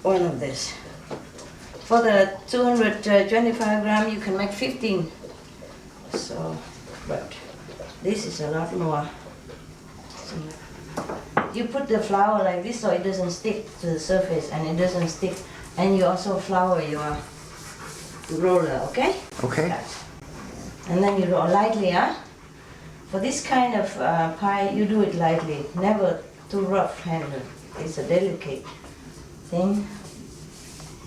Speaker 4: one of this. For the 225 gram, you can make 15. So, but this is a lot more. So you put the flour like this so it doesn't stick to the surface and it doesn't stick. And you also flour your roller, okay?
Speaker 18: Okay.
Speaker 4: And then you roll lightly, huh? For this kind of pie, you do it lightly, never too rough-handed. It's a delicate thing.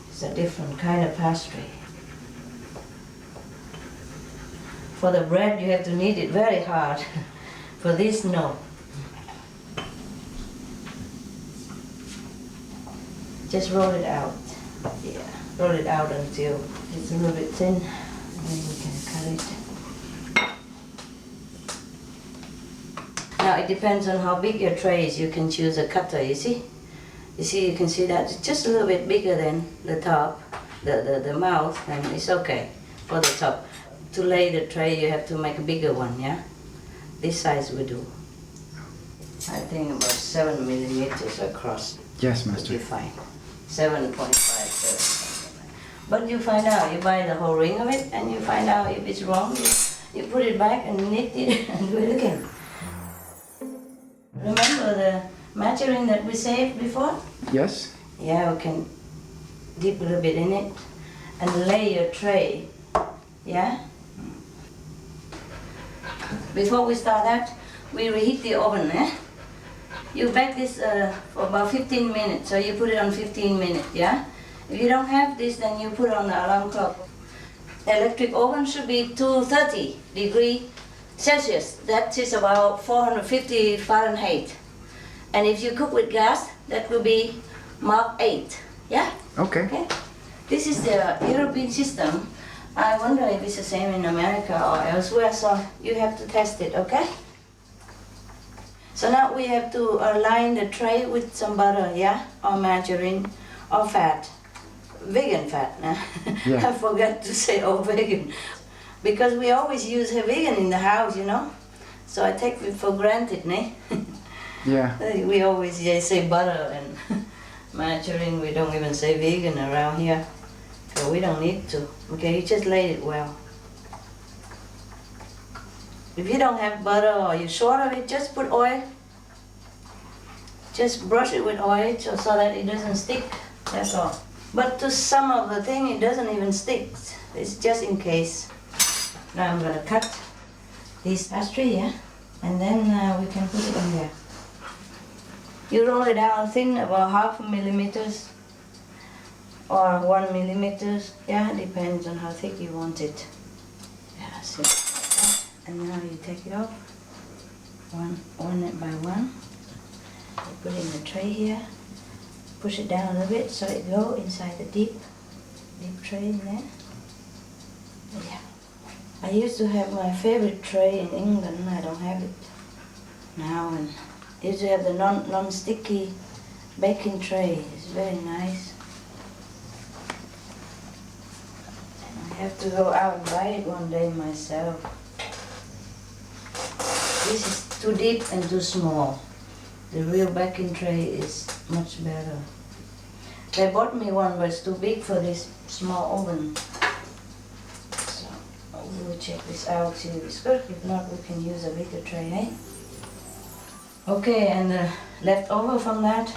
Speaker 4: It's a different kind of pastry. For the bread, you have to knead it very hard. For this, no. Just roll it out. Yeah, roll it out until it's a little bit thin, and then you can cut it. Now it depends on how big your tray is. You can choose a cutter, you see? You can see that it's just a little bit bigger than the top, the mouth, and it's okay for the top. To lay the tray, you have to make a bigger one, yeah? This size we do. I think about 7 millimeters across.
Speaker 18: Yes, Master.
Speaker 4: You'll be fine. 7.5, 7. But you find out, you buy the whole ring of it, and you find out if it's wrong, you put it back and knit it and do it again. Remember the margarine that we saved before?
Speaker 18: Yes.
Speaker 4: Yeah, we can dip a little bit in it and lay your tray, yeah? Before we start that, we reheat the oven, eh? You bake this for about 15 minutes, so you put it on 15 minutes, yeah? If you don't have this, then you put on the alarm clock. Electric oven should be 230 degrees Celsius. That is about 450 Fahrenheit. And if you cook with gas, that will be Mark 8, yeah?
Speaker 18: Okay.
Speaker 4: This is the European system. I wonder if it's the same in America or elsewhere, so you have to test it, okay? So now we have to line the tray with some butter, yeah? Or margarine, or fat. Vegan fat, nah?
Speaker 18: Yeah.
Speaker 4: I forgot to say vegan. Because we always use vegan in the house, you know? So I take it for granted, nah?
Speaker 18: Yeah.
Speaker 4: We always say butter and margarine, we don't even say vegan around here. So we don't need to. Okay, you just lay it well. If you don't have butter or you're short of it, just put oil. Just brush it with oil so that it doesn't stick, that's all. But to some of the thing, it doesn't even stick. It's just in case. Now I'm gonna cut this pastry, yeah? And then we can put it in there. You roll it down thin, about 0.5 millimeters or 1 millimeter. Yeah, depends on how thick you want it. Yeah, see. And now you take it off, one by one. You put it in the tray here, push it down a little bit so it go inside the deep tray in there. Yeah. I used to have my favorite tray in England. I don't have it now. And I used to have the non-sticky baking tray. It's very nice. I have to go out and buy it one day myself. This is too deep and too small. The real baking tray is much better. They bought me one, but it's too big for this small oven. So we'll check this out, see if it's good. If not, we can use a bigger tray, eh? Okay, and the leftover from that,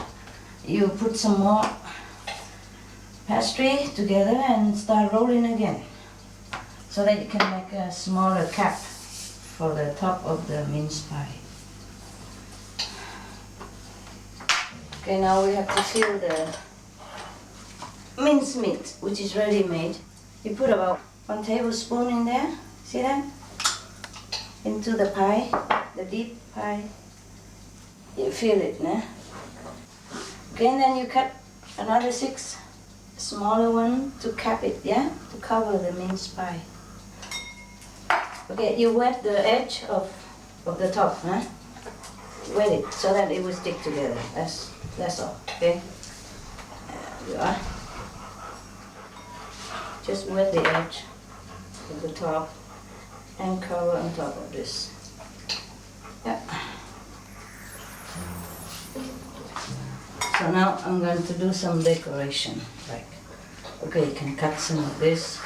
Speaker 4: you put some more pastry together and start rolling again, so that you can make a smaller cap for the top of the mince pie. Okay, now we have to fill the mince meat, which is ready made. You put about 1 tablespoon in there, see that? Into the pie, the deep pie. You fill it, nah? Okay, and then you cut another 6 smaller one to cap it, yeah? To cover the mince pie. Okay, you wet the edge of the top, huh? Wet it so that it will stick together. That's all, okay? There you are. Just wet the edge of the top and cover on top of this. Yeah. So now I'm going to do some decoration. Like, okay, you can cut some of this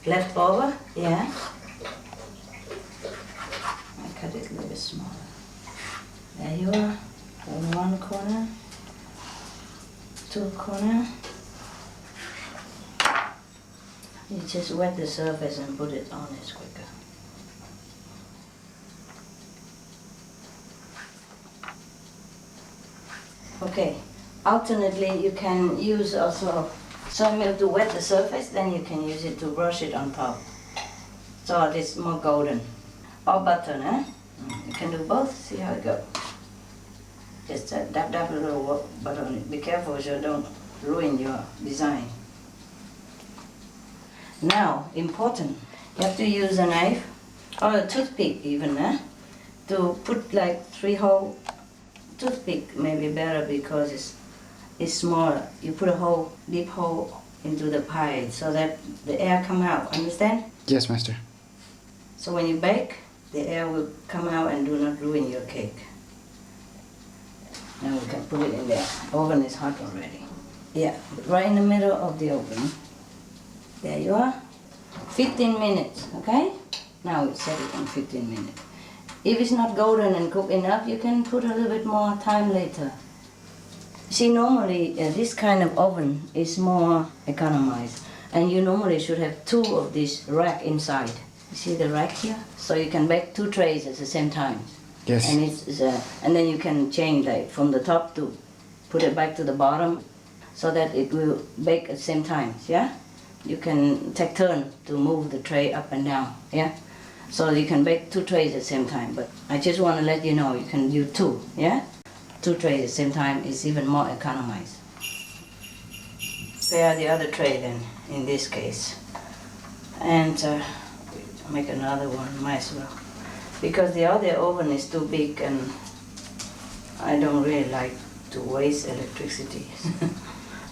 Speaker 4: leftover, yeah. I cut it a little bit smaller. There you are, on one corner, 2 corners. You just wet the surface and put it on, it's quicker. Okay, alternately you can use also soy milk to wet the surface, then you can use it to brush it on top, so it's more golden. Or butter, eh? You can do both, see how it goes. Just dab a little butter on it. Be careful so you don't ruin your design. Now, important, you have to use a knife, or a toothpick even, to put like 3-hole toothpick, maybe better because it's smaller. You put a deep hole into the pie so that the air come out, understand?
Speaker 18: Yes, Master.
Speaker 4: So when you bake, the air will come out and do not ruin your cake. Now we can put it in there. Oven is hot already. Yeah, right in the middle of the oven. There you are. 15 minutes, okay? Now we set it on 15 minutes. If it's not golden and cooked enough, you can put a little bit more time later. See, normally this kind of oven is more economized, and you normally should have 2 of this rack inside. You see the rack here? So you can bake 2 trays at the same time.
Speaker 18: Yes.
Speaker 4: And and then you can change like from the top to put it back to the bottom, so that it will bake at the same time. Yeah. You can take turn to move the tray up and down. Yeah. So you can bake 2 trays at the same time. But I just want to let you know you can do 2. Yeah. 2 trays at the same time is even more economized. Prepare the other tray then, in this case, and make another one, might as well. Because the other oven is too big and I don't really like to waste electricity.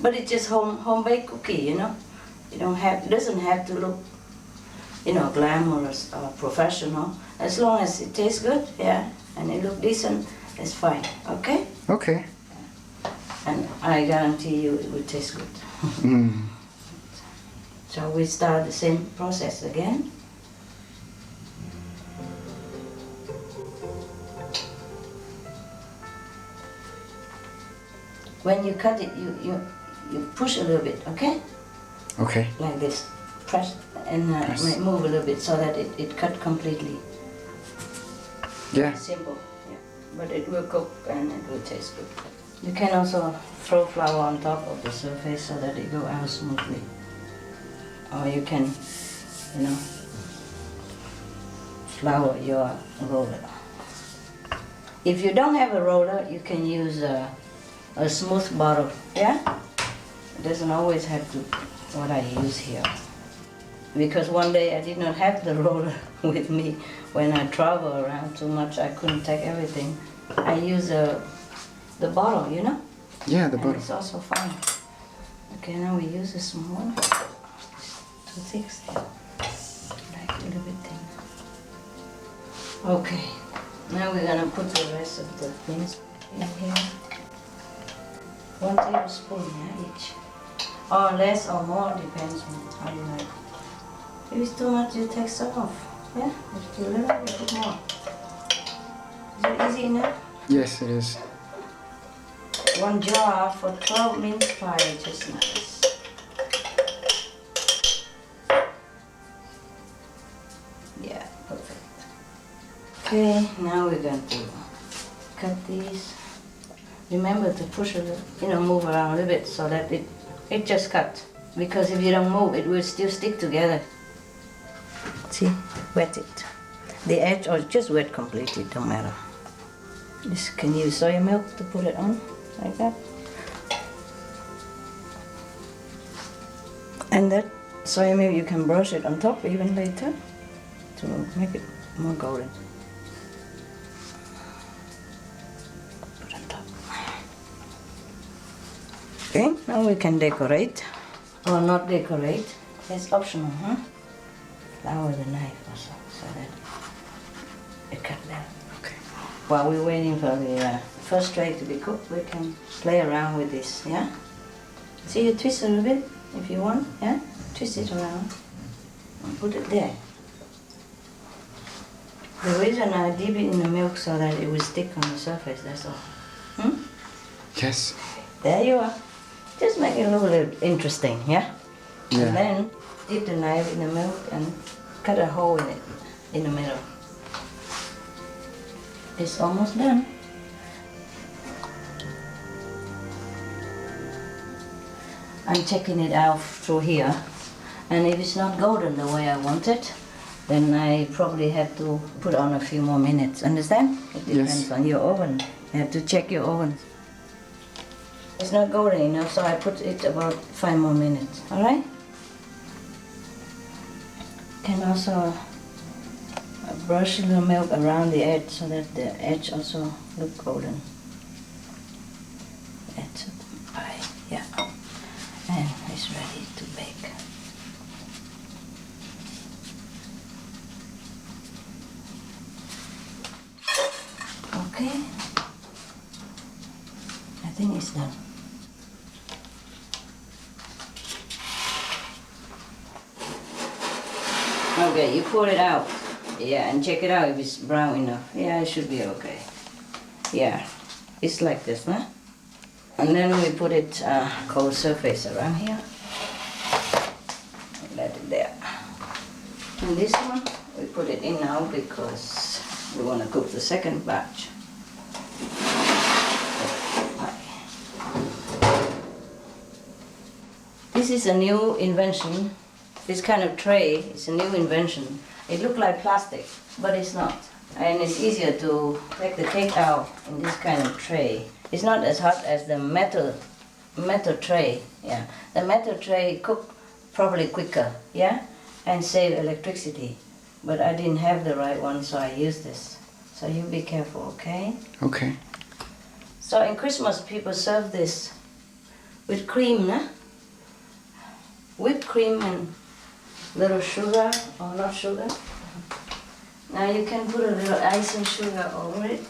Speaker 4: But it's just home-baked cookie, you know. It doesn't have to look, you know, glamorous or professional. As long as it tastes good, yeah, and it looks decent, it's fine, okay?
Speaker 18: Okay.
Speaker 4: And I guarantee you it will taste good. So we start the same process again. When you cut it, you push a little bit, okay?
Speaker 18: Okay.
Speaker 4: Like this. Press and move a little bit so that it cut completely.
Speaker 18: Yeah.
Speaker 4: Simple, yeah. But it will cook and it will taste good. You can also throw flour on top of the surface so that it go out smoothly. Or you can, you know, flour your roller. If you don't have a roller, you can use a smooth bottle, yeah? It doesn't always have to what I use here. Because one day I did not have the roller with me. When I travel around too much, I couldn't take everything. I use the bottle, you know?
Speaker 18: Yeah, the bottle.
Speaker 4: It's also fine. Okay, now we use a small one. Too thick still. Like a little bit thin. Okay, now we're gonna put the rest of the things in here. 1 tablespoon, yeah, each. Or less or more, depends on how you like. If it's too much, you take some off. Yeah, if it's too little, you put more. Is it easy enough?
Speaker 18: Yes, it is.
Speaker 4: 1 jar for 12 mince pie, just nice. Yeah, perfect. Okay, now we're going to cut these. Remember to push a little, move around a little bit so that it just cuts. Because if you don't move, it will still stick together. See, wet it. The edge or just wet completely, don't matter. Just can use soy milk to put it on, like that. And that soy milk, you can brush it on top even later to make it more golden. Put on top. Okay, now we can decorate. Or not decorate, it's optional, huh? Flour the knife also, so that it cut down. Okay. While we're waiting for the first tray to be cooked, we can play around with this, yeah? See, you twist a little bit if you want, yeah? Twist it around and put it there. The reason I dip it in the milk so that it will stick on the surface, that's all.
Speaker 18: Yes.
Speaker 4: There you are. Just make it look a little interesting, yeah?
Speaker 18: Yeah.
Speaker 4: And then dip the knife in the milk and cut a hole in it, in the middle. It's almost done. I'm checking it out through here, and if it's not golden the way I want it, then I probably have to put on a few more minutes. Understand? It depends on your oven. You have to check your oven. It's not golden enough, so I put it about 5 more minutes. All right? Can also brush the milk around the edge so that the edge also look golden. Edge of the pie, yeah. And it's ready to bake. Okay. I think it's done. Okay, you pour it out. Yeah, and check it out if it's brown enough. Yeah, it should be okay. Yeah, it's like this, huh? And then we put it cold surface around here. Let it there. And this one, we put it in now because we want to cook the second batch. This is a new invention. This kind of tray is a new invention. It looks like plastic, but it's not. And it's easier to take the cake out in this kind of tray. It's not as hot as the metal tray. Yeah, the metal tray cook probably quicker. Yeah, and save electricity. But I didn't have the right one, so I used this. So you be careful, okay?
Speaker 18: Okay.
Speaker 4: So in Christmas, people serve this with cream, nah? Whipped cream and little sugar or not sugar. Now you can put a little icing sugar over it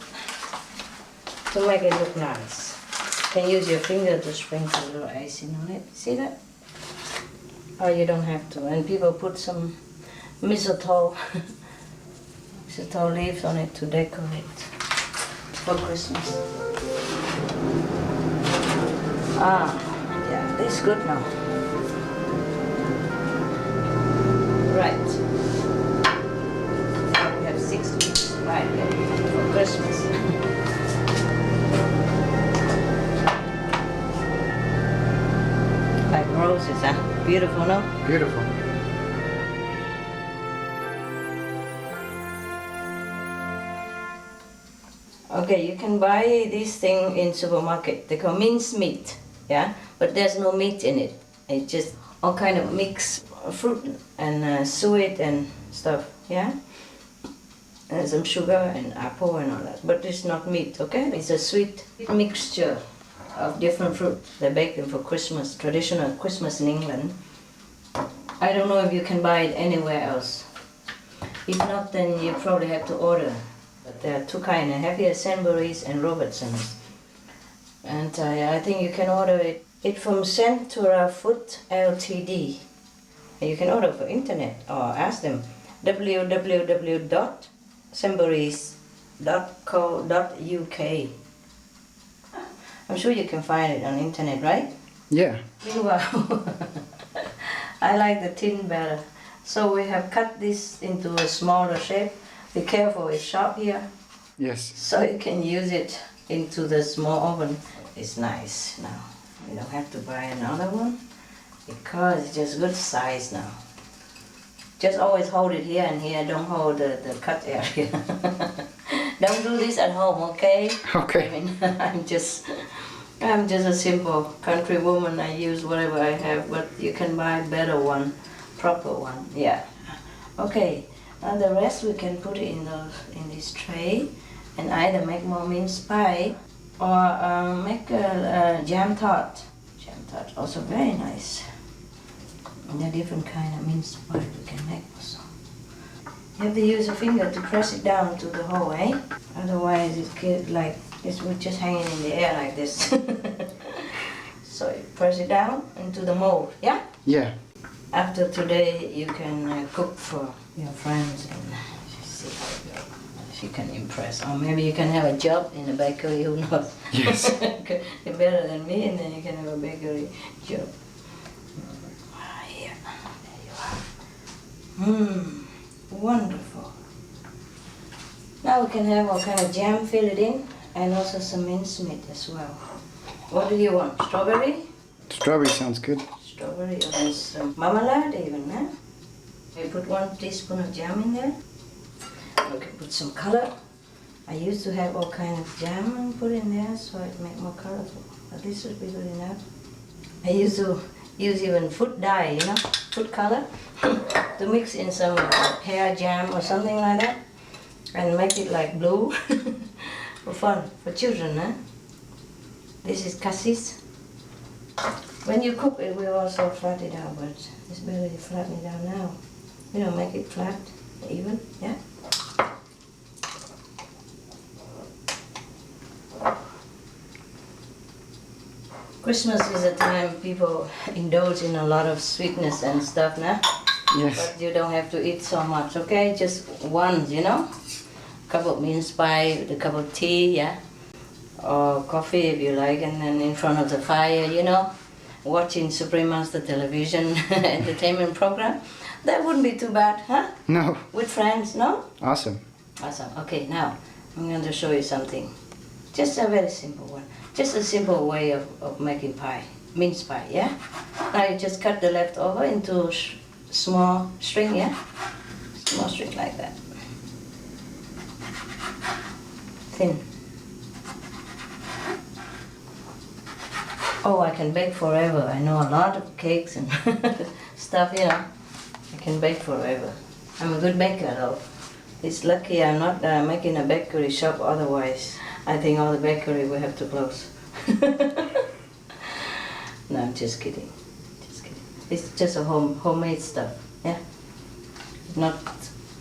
Speaker 4: to make it look nice. You can use your finger to sprinkle a little icing on it. See that? Or you don't have to. And people put some mistletoe leaves on it to decorate for Christmas. Yeah, this is good now. Right. We have 6 weeks right for Christmas. Like roses, huh? Beautiful, no?
Speaker 18: Beautiful.
Speaker 4: Okay, you can buy this thing in supermarket. They call minced meat, yeah? But there's no meat in it. It's just all kind of mixed fruit and sweet and stuff, yeah? And some sugar and apple and all that. But it's not meat, okay? It's a sweet mixture of different fruit. They bake them for Christmas, traditional Christmas in England. I don't know if you can buy it anywhere else. If not, then you probably have to order. But there are two kinds. I have here Sainsbury's and Robertson's. And I think you can order it from Centura Food Ltd. And you can order for internet or ask them www.sainsburys.co.uk. I'm sure you can find it on internet, right?
Speaker 18: Yeah.
Speaker 4: Meanwhile, I like the tin better. So we have cut this into a smaller shape. Be careful, it's sharp here.
Speaker 18: Yes.
Speaker 4: So you can use it into the small oven. It's nice now. You don't have to buy another one because it's just good size now. Just always hold it here and here, don't hold the cut area. Don't do this at home, okay?
Speaker 18: Okay.
Speaker 4: I mean, I'm just a simple country woman. I use whatever I have, but you can buy a better one, proper one, yeah. Okay, now the rest we can put it in this tray and either make more mince pie or make a jam tart. Jam tart, also very nice. And there are different kind of mince pie we can make also. You have to use a finger to press it down to the hole, eh? Otherwise it would just hanging in the air like this. So you press it down into the mold, yeah?
Speaker 18: Yeah.
Speaker 4: After today you can cook for your friends and see how it goes. If you can impress. Or maybe you can have a job in a bakery, who knows?
Speaker 18: Yes.
Speaker 4: You're better than me and then you can have a bakery job. Here, there you are. Wonderful. Now we can have all kind of jam, fill it in, and also some mincemeat as well. What do you want? Strawberry?
Speaker 18: Strawberry sounds good.
Speaker 4: Strawberry or some marmalade even, eh? You put 1 teaspoon of jam in there. We can put some color. I used to have all kind of jam and put in there so it make more colorful. But this would be good enough. I used to use even food dye, you know, food color, to mix in some hair jam or something like that, and make it like blue for fun, for children, eh? This is cassis. When you cook it, we also flat it out, but it's better to flatten it out now. You know, make it flat, even, yeah? Christmas is a time people indulge in a lot of sweetness and stuff, nah?
Speaker 18: Yes.
Speaker 4: But you don't have to eat so much, okay? Just once, you know? A cup of mince pie, a cup of tea, yeah? Or coffee if you like, and then in front of the fire, you know? Watching Supreme Master television entertainment program. That wouldn't be too bad, huh?
Speaker 18: No.
Speaker 4: With friends, no?
Speaker 18: Awesome.
Speaker 4: Awesome. Okay, now I'm going to show you something. Just a very simple one. Just a simple way of making pie, mince pie, yeah? Now you just cut the leftover into small string, yeah? Small string like that. Thin. Oh, I can bake forever. I know a lot of cakes and stuff, you know. I can bake forever. I'm a good baker though. It's lucky I'm not making a bakery shop, otherwise I think all the bakery will have to close. No, I'm just kidding. Just kidding. It's just a homemade stuff, yeah? Not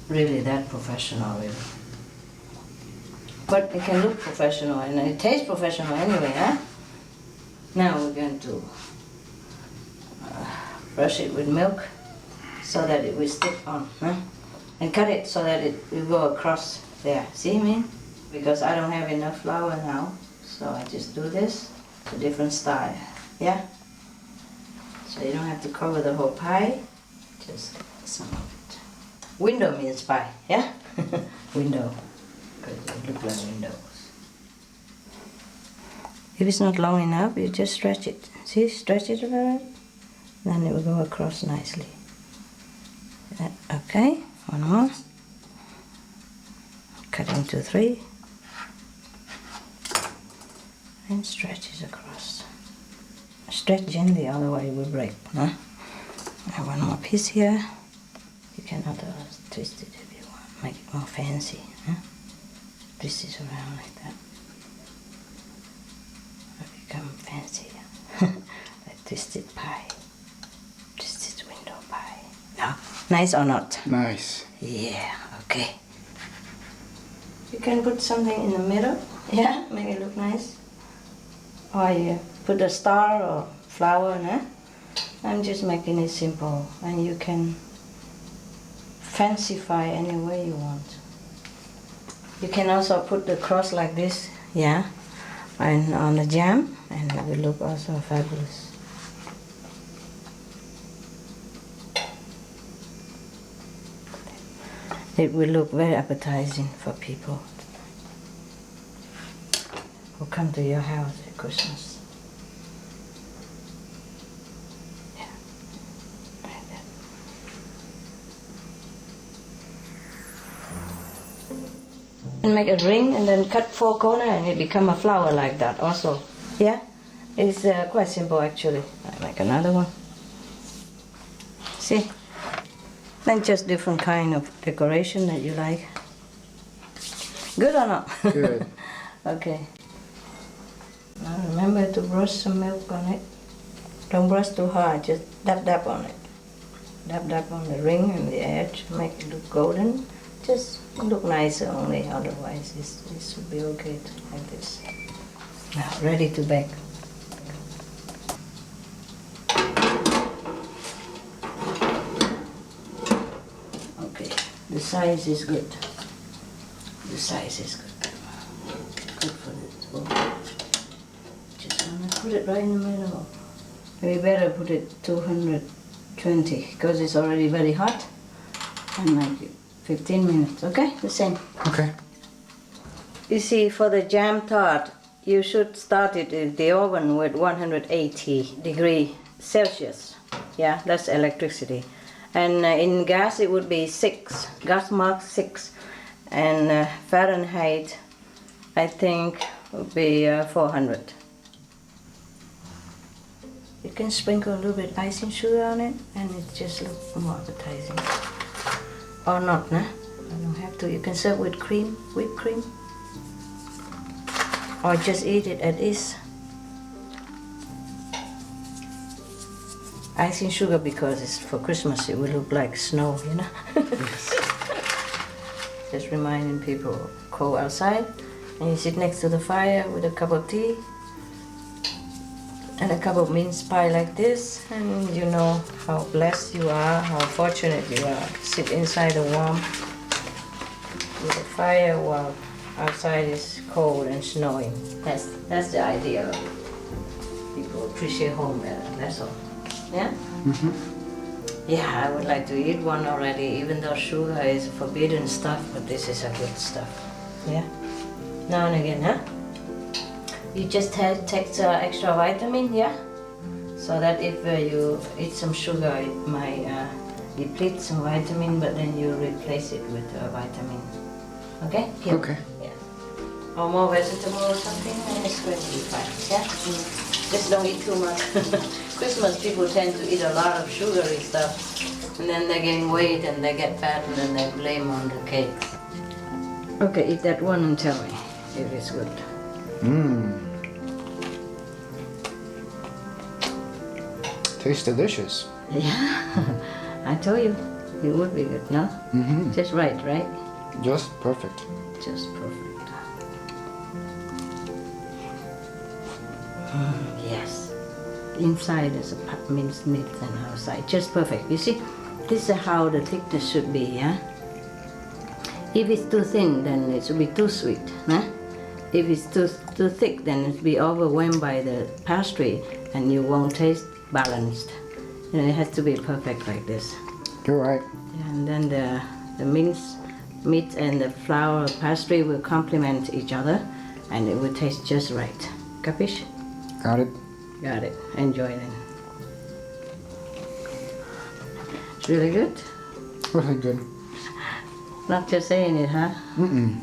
Speaker 4: really that professional, really. But it can look professional and it tastes professional anyway, huh? Now we're going to brush it with milk so that it will stick on, huh? And cut it so that it will go across there. See me? Because I don't have enough flour now, so I just do this. It's a different style, yeah? So you don't have to cover the whole pie, just some of it. Window means pie, yeah? Window, because it looks like windows. If it's not long enough, you just stretch it. See, stretch it a little, then it will go across nicely. Okay, one more. Cut into 3. And stretch it across. Stretch gently, otherwise it will break. Huh? I have one more piece here. You can twist it if you want, make it more fancy. Huh? Twist it around like that. It'll become fancy. Like twisted pie. Twisted window pie. Now, nice or not?
Speaker 18: Nice.
Speaker 4: Yeah, okay. You can put something in the middle, yeah, make it look nice. Or you put a star or flower, nah? I'm just making it simple, and you can fancify any way you want. You can also put the cross like this, yeah, and on the jam, and it will look also fabulous. It will look very appetizing for people who come to your house at Christmas. Yeah, like that. And make a ring and then cut 4 corners and it become a flower like that also. Yeah, it's quite simple actually. I make another one. See? Then just different kind of decoration that you like. Good or not?
Speaker 18: Good.
Speaker 4: Okay. Now remember to brush some milk on it. Don't brush too hard, just dab on it. Dab on the ring and the edge, make it look golden. Just look nicer only, otherwise it should be okay like this. Now ready to bake. The size is good. The size is good. Good for this bowl. Just want to put it right in the middle. We better put it 220 because it's already very hot. And like 15 minutes, okay? The same.
Speaker 18: Okay.
Speaker 4: You see, for the jam tart, you should start it in the oven with 180 degrees Celsius. Yeah, that's electricity. And in gas it would be 6, gas mark 6, and Fahrenheit I think would be 400. You can sprinkle a little bit icing sugar on it and it just looks more appetizing. Or not, nah? You don't have to. You can serve with cream, whipped cream. Or just eat it as is. Icing sugar because it's for Christmas, it will look like snow, you know? Yes. Just reminding people, cold outside, and you sit next to the fire with a cup of tea and a cup of mince pie like this, and you know how blessed you are, how fortunate you are. Sit inside the warm with a fire while outside is cold and snowing. That's the idea. People appreciate home better, that's all. Yeah? Mm-hmm. Yeah, I would like to eat one already, even though sugar is forbidden stuff, but this is a good stuff. Yeah? Now and again, huh? You just take extra vitamin, yeah? So that if you eat some sugar, it might deplete some vitamin, but then you replace it with vitamin. Okay? Here.
Speaker 18: Okay.
Speaker 4: Yeah. Or more vegetable or something, and it's going to be fine. Yeah? Just don't eat too much. Christmas people tend to eat a lot of sugary stuff, and then they gain weight and they get fat, and then they blame on the cakes. Okay, eat that one and tell me if it's good.
Speaker 18: Mmm. Tastes delicious.
Speaker 4: Yeah, I told you it would be good, no?
Speaker 18: Mm-hmm.
Speaker 4: Just right?
Speaker 18: Just perfect.
Speaker 4: Just perfect. Yes. Inside is a minced meat and outside just perfect. You see, this is how the thickness should be, yeah? If it's too thin, then it should be too sweet, huh? If it's too thick, then it'll be overwhelmed by the pastry and you won't taste balanced. You know, it has to be perfect like this.
Speaker 18: You're right.
Speaker 4: And then the minced meat and the flour pastry will complement each other and it will taste just right. Capiche?
Speaker 18: Got it.
Speaker 4: Got it. Enjoy it. It's really good.
Speaker 18: Really good.
Speaker 4: Not just saying it, huh?
Speaker 18: Mm-mm.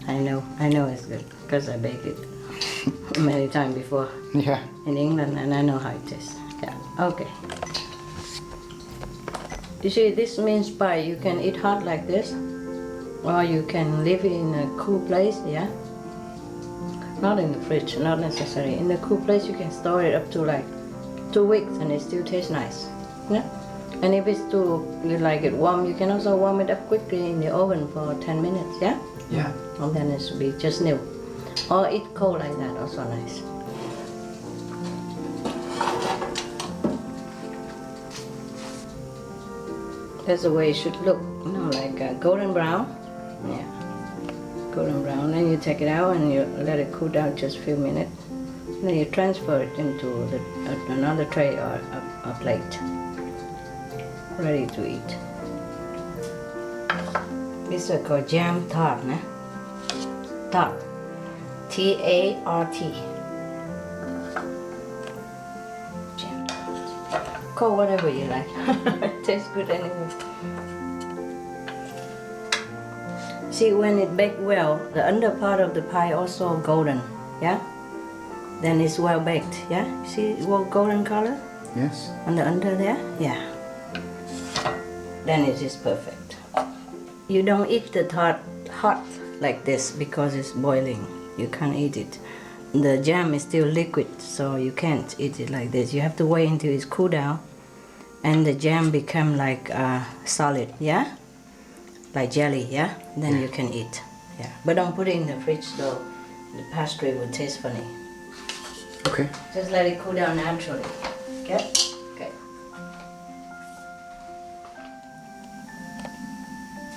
Speaker 4: I know it's good because I bake it. many times before.
Speaker 18: Yeah.
Speaker 4: In England, and I know how it is. Yeah. Okay. You see, this mince pie you can eat hot like this, or you can leave it in a cool place. Yeah. Not in the fridge, not necessary. In the cool place, you can store it up to like 2 weeks, and it still tastes nice. Yeah. And if it's too, you like it warm, you can also warm it up quickly in the oven for 10 minutes. Yeah.
Speaker 18: Yeah.
Speaker 4: And then it should be just new. Or eat cold like that, also nice. That's the way it should look, like golden brown. Yeah, golden brown. Then you take it out and you let it cool down just a few minutes. Then you transfer it into another tray or a plate, ready to eat. This is called jam tart, né? Tart. T-A-R-T. Jam tart. Call whatever you like. It tastes good anyway. See, when it baked well, the under part of the pie also golden, yeah? Then it's well baked, yeah? See what golden color?
Speaker 18: Yes.
Speaker 4: On the under there? Yeah. Then it is perfect. You don't eat the tart hot like this because it's boiling. You can't eat it. The jam is still liquid, so you can't eat it like this. You have to wait until it's cooled down and the jam become like solid, yeah? Like jelly, yeah? Then you can eat, yeah. But don't put it in the fridge though. The pastry will taste funny.
Speaker 18: Okay.
Speaker 4: Just let it cool down naturally, okay? Okay.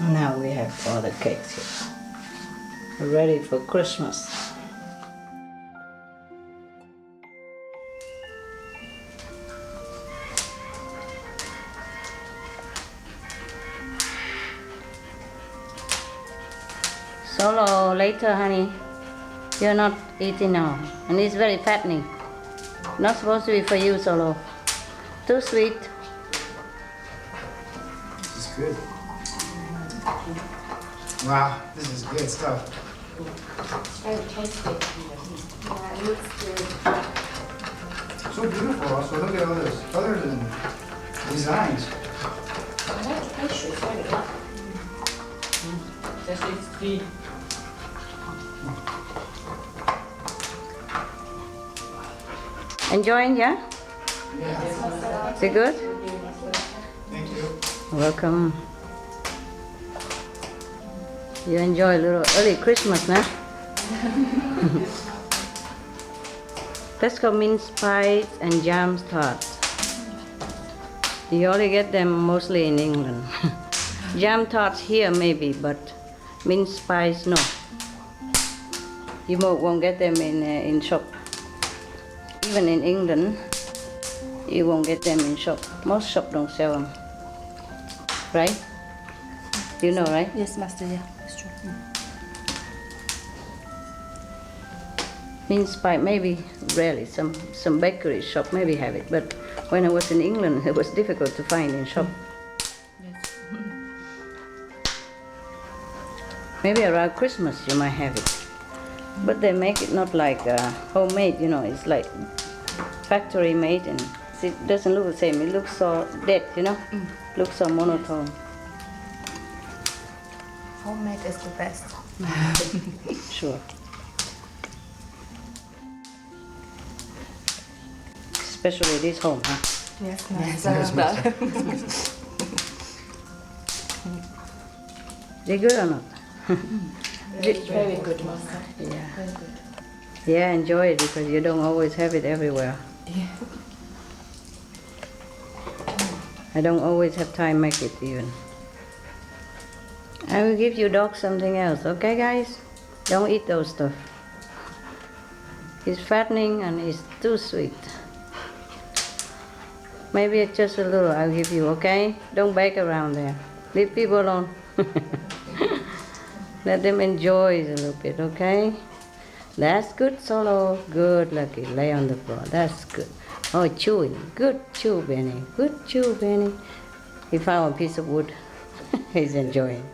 Speaker 4: Now we have all the cakes here. We're ready for Christmas. Solo, later, honey. You're not eating now. And it's very fattening. Not supposed to be for you, Solo. Too sweet.
Speaker 18: This is good. Wow, this is good stuff.
Speaker 6: It's very tasty. Yeah, it looks good.
Speaker 18: So beautiful. Also, look at all those colors and designs.
Speaker 6: That pastry is very good. That's it.
Speaker 4: Enjoying, yeah?
Speaker 18: Yeah.
Speaker 4: Is it good?
Speaker 18: Thank you.
Speaker 4: Welcome. You enjoy a little early Christmas, nah? That's called mince pies and jam tarts. You only get them mostly in England. Jam tarts here maybe, but mince pies no. You won't get them in shop. Even in England, you won't get them in shop. Most shops don't sell them. Right? You know, right?
Speaker 6: Yes, Master, yeah, it's true.
Speaker 4: Mince pie, maybe rarely. Some bakery shop maybe have it, but when I was in England, it was difficult to find in shop.
Speaker 6: Yes.
Speaker 4: Maybe around Christmas you might have it. But they make it not like homemade, you know, it's like factory made and it doesn't look the same. It looks so dead, you know, looks so monotone.
Speaker 6: Homemade is the best.
Speaker 4: Sure. Especially this home, huh?
Speaker 6: Yes,
Speaker 18: Yes, Master.
Speaker 4: They good or not?
Speaker 6: Very good, Master.
Speaker 4: Yeah.
Speaker 6: Very good.
Speaker 4: Yeah, enjoy it because you don't always have it everywhere.
Speaker 6: Yeah.
Speaker 4: I don't always have time make it even. I will give you dog something else, okay guys? Don't eat those stuff. It's fattening and it's too sweet. Maybe it's just a little I'll give you, okay? Don't bake around there. Leave people alone. Let them enjoy it a little bit, okay? That's good, Solo. Good, Lucky. Lay on the floor. That's good. Oh, chewing. Good chew, Benny. Good chew, Benny. He found a piece of wood. He's enjoying.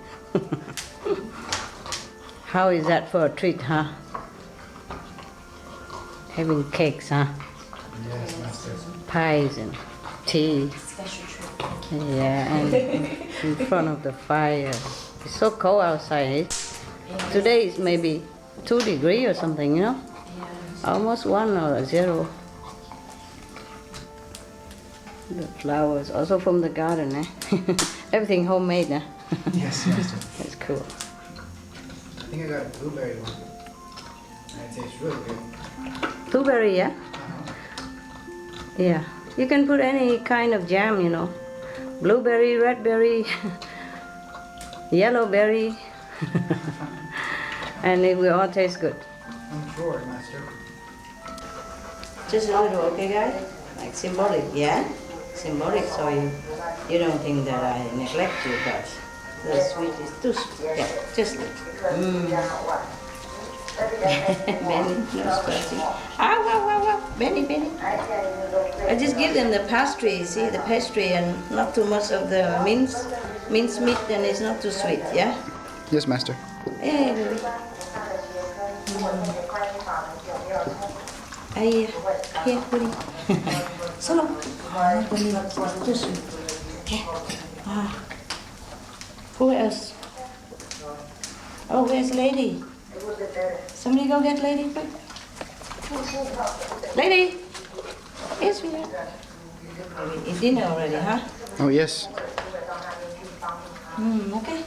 Speaker 4: How is that for a treat, huh? having cakes, huh?
Speaker 18: Yes, Master.
Speaker 4: Pies and tea. Yeah, and in front of the fire. It's so cold outside. Today is maybe 2 degrees or something, you know? Almost 1 or 0. The flowers, also from the garden, eh? Everything homemade, eh?
Speaker 18: Yes, Master.
Speaker 4: That's cool.
Speaker 18: I think I got a blueberry one. And it tastes really good.
Speaker 4: Blueberry, yeah? Yeah. You can put any kind of jam, you know. Blueberry, red berry, yellow berry. And it will all taste good.
Speaker 18: I'm sure, Master.
Speaker 4: Just a little, okay, guys? Like symbolic, yeah? Symbolic, so you don't think that I neglect you, but the sweet is too sweet. Yeah, just a little. Benny, no scratching. Ow. Benny. I just give them the pastry, see, the pastry, and not too much of the mince meat, and it's not too sweet, yeah?
Speaker 18: Yes, Master.
Speaker 4: Hey, baby. Here, Woody. Solo. Too sweet. Okay. Who else? Oh, where's Lady? Somebody go get Lady quick. Lady! Yes, we are. We eat dinner already, huh?
Speaker 18: Oh, yes.
Speaker 4: Okay.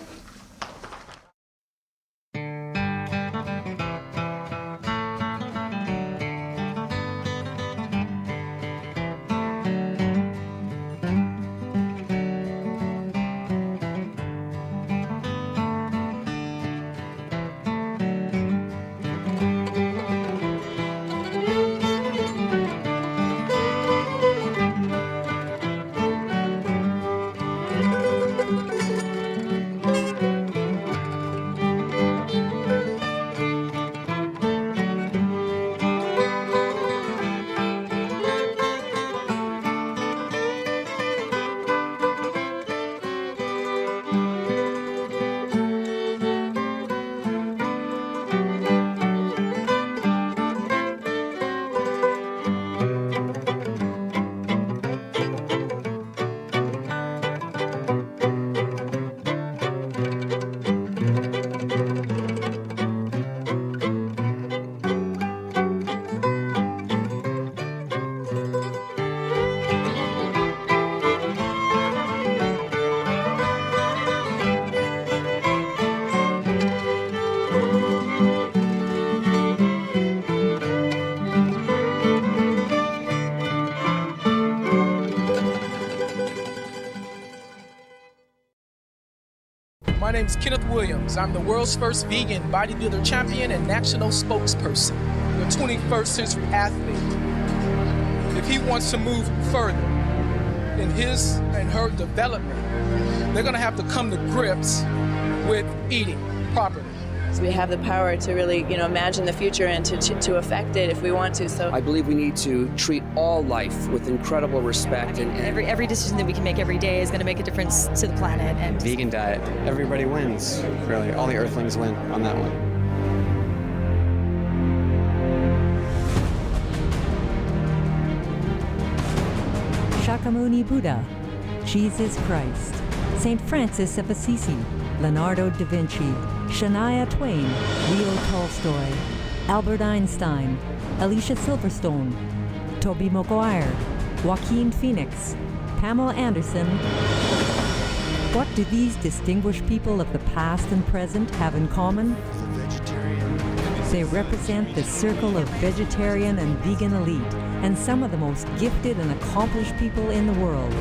Speaker 19: My name is Kenneth Williams. I'm the world's first vegan bodybuilder champion and national spokesperson. The 21st century athlete. If he wants to move further in his and her development, they're going to have to come to grips with eating properly.
Speaker 6: We have the power to really, imagine the future and to affect it if we want to. So
Speaker 20: I believe we need to treat all life with incredible respect. And
Speaker 21: every decision that we can make every day is going to make a difference to the planet. And
Speaker 11: vegan diet, everybody wins. Really, all the Earthlings win on that one.
Speaker 22: Shakyamuni Buddha, Jesus Christ, St. Francis of Assisi, Leonardo da Vinci, Shania Twain, Leo Tolstoy, Albert Einstein, Alicia Silverstone, Tobey Maguire, Joaquin Phoenix, Pamela Anderson. What do these distinguished people of the past and present have in common? They represent the circle of vegetarian and vegan elite and some of the most gifted and accomplished people in the world.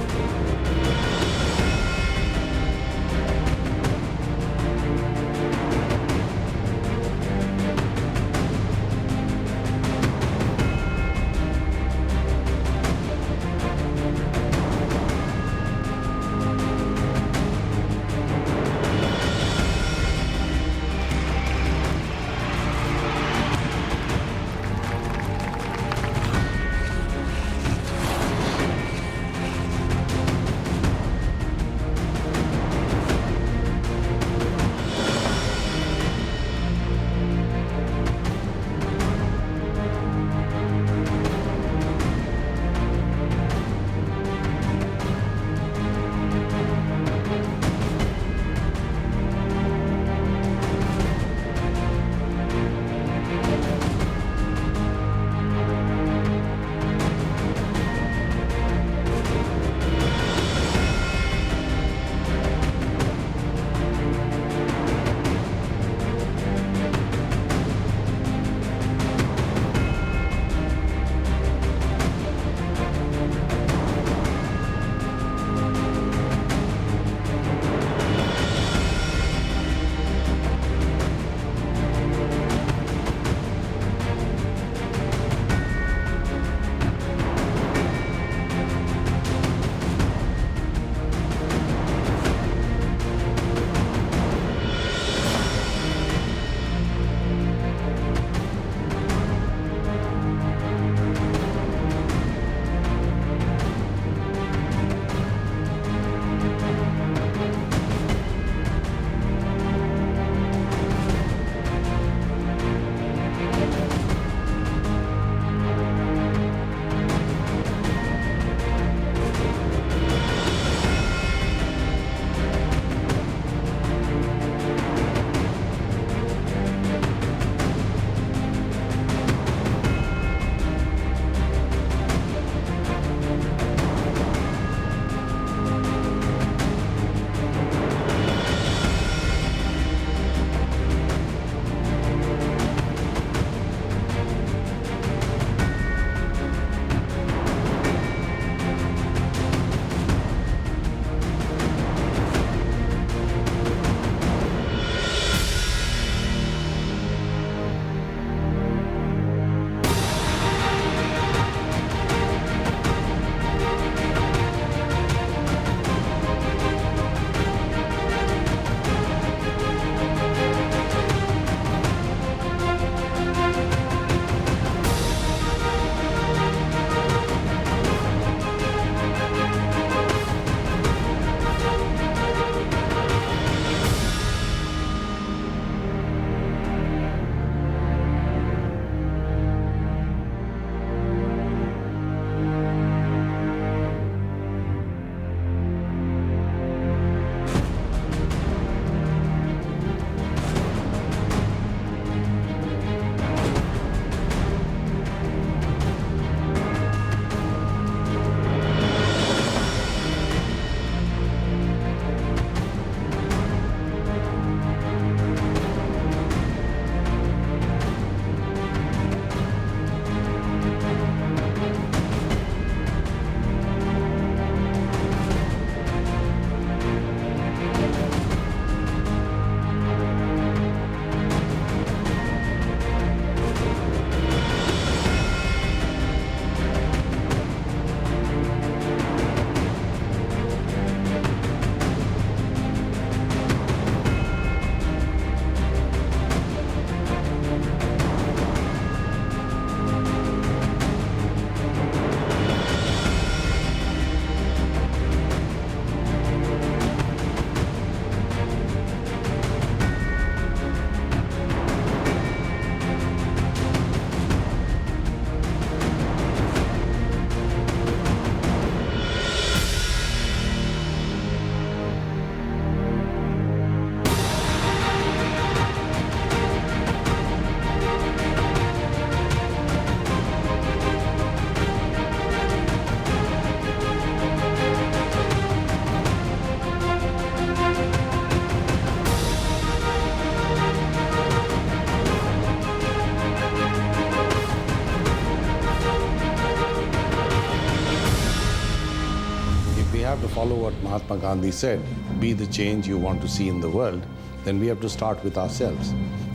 Speaker 1: follow what Mahatma Gandhi said, be the change you want to see in the world, then we have to start with ourselves.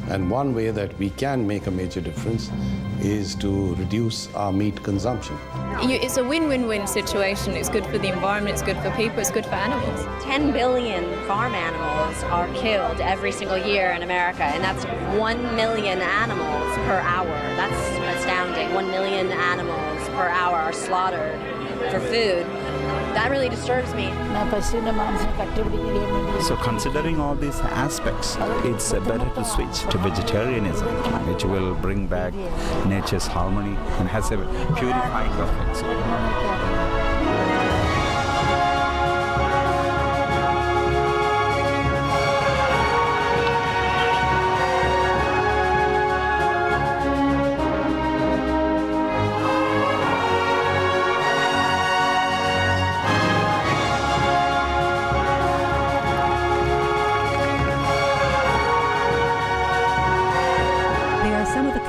Speaker 1: And one way that we can make a major difference is to reduce our meat consumption.
Speaker 21: It's a win-win-win situation. It's good for the environment, it's good for people, it's good for animals.
Speaker 3: 10 billion farm animals are killed every single year in America, and that's 1 million animals per hour. That's astounding. 1 million animals per hour are slaughtered for food. That really disturbs me.
Speaker 23: So considering all these aspects, it's better to switch to vegetarianism, which will bring back nature's harmony and has a purifying effect.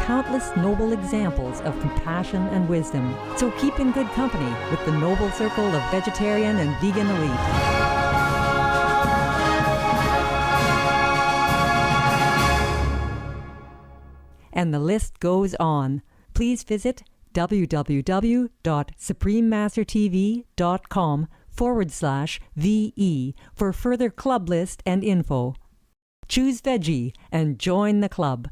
Speaker 22: Countless noble examples of compassion and wisdom. So keep in good company with the noble circle of vegetarian and vegan elite. And the list goes on. Please visit www.suprememastertv.com/VE for further club list and info. Choose veggie and join the club.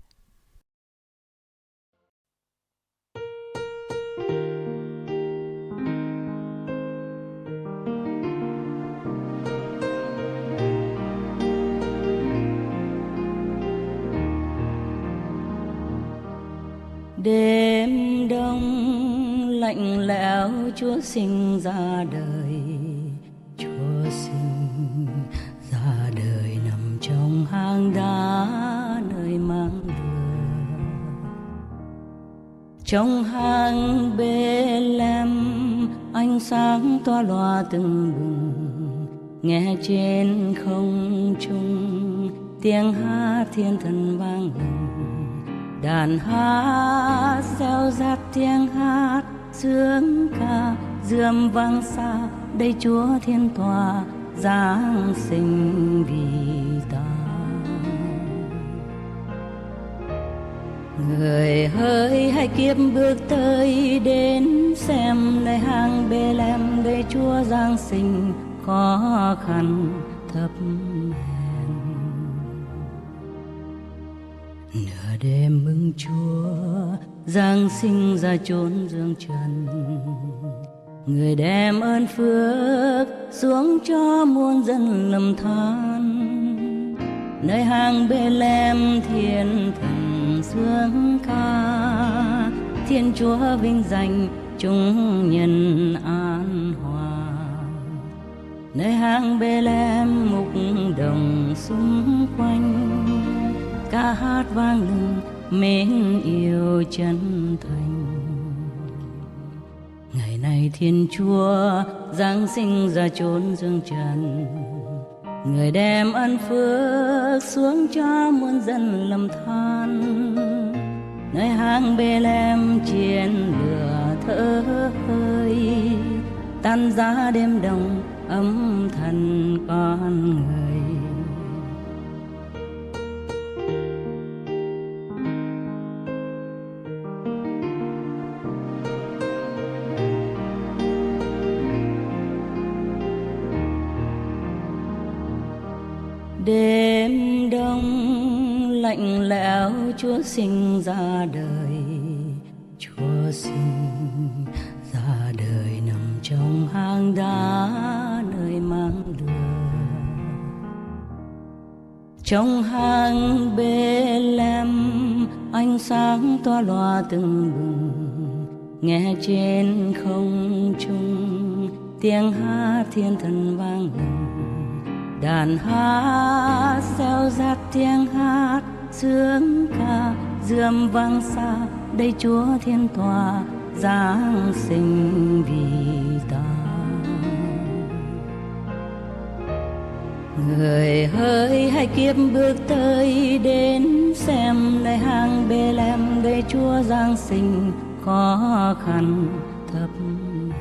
Speaker 4: Đêm đông lạnh lẽo, Chúa sinh ra đời. Chúa sinh ra đời nằm trong hang đá nơi mang lửa. Trong hang Bethlehem ánh sáng tỏa loa tưng bừng, nghe trên không trung tiếng hát thiên thần vang lừng. Đàn hát reo rắt tiếng hát sướng ca, rượm vang xa đây Chúa thiên tòa giáng sinh vì ta. Người hỡi hãy kiếp bước tới đến xem nơi hang Bethlehem đây Chúa giáng sinh khó khăn thấp hèn. Nửa đêm mừng Chúa giáng sinh ra chốn dương trần, người đem ơn phước xuống cho muôn dân lầm than. Nơi hang Bethlehem thiên thần sướng ca, Thiên Chúa vinh danh chúng nhân an hòa. Nơi hang Bethlehem mục đồng xung quanh, ca hát vang lừng mến yêu chân thành. Ngày này Thiên Chúa giáng sinh ra chốn dương trần, người đem ân phước xuống cho muôn dân lầm than. Nơi hang Bethlehem chiến lửa thở hơi, tan giá đêm đông ấm thần con người. Đêm đông lạnh lẽo, Chúa sinh ra đời. Chúa sinh ra đời nằm trong hang đá nơi mang lửa. Trong hang Bethlehem ánh sáng tỏa loa tưng bừng, nghe trên không trung tiếng hát thiên thần vang lừng. Đàn hát reo rắt tiếng hát sướng ca, rượm vang xa đây Chúa thiên tòa giáng sinh vì ta. Người hỡi hãy kiếp bước tới đến xem nơi hang Bethlehem đây Chúa giáng sinh khó khăn thấp hèn.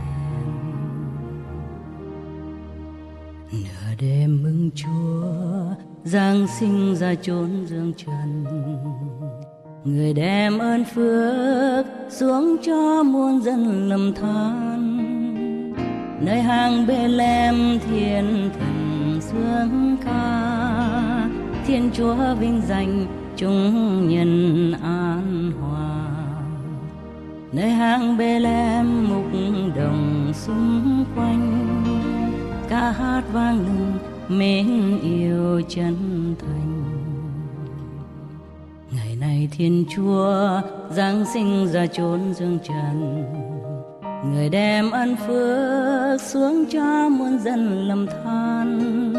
Speaker 4: đêm mừng Chúa Giáng sinh ra chốn dương trần, người đem ơn phước xuống cho muôn dân lầm than. Nơi hang Bê-lem thiên thần sướng ca, Thiên Chúa vinh danh chúng nhân an hòa. Nơi hang Bê-lem mục đồng xung quanh, ca hát vang lừng mến yêu chân thành. Ngày này Thiên Chúa Giáng sinh ra chốn dương trần, người đem ân phước xuống cho muôn dân lầm than.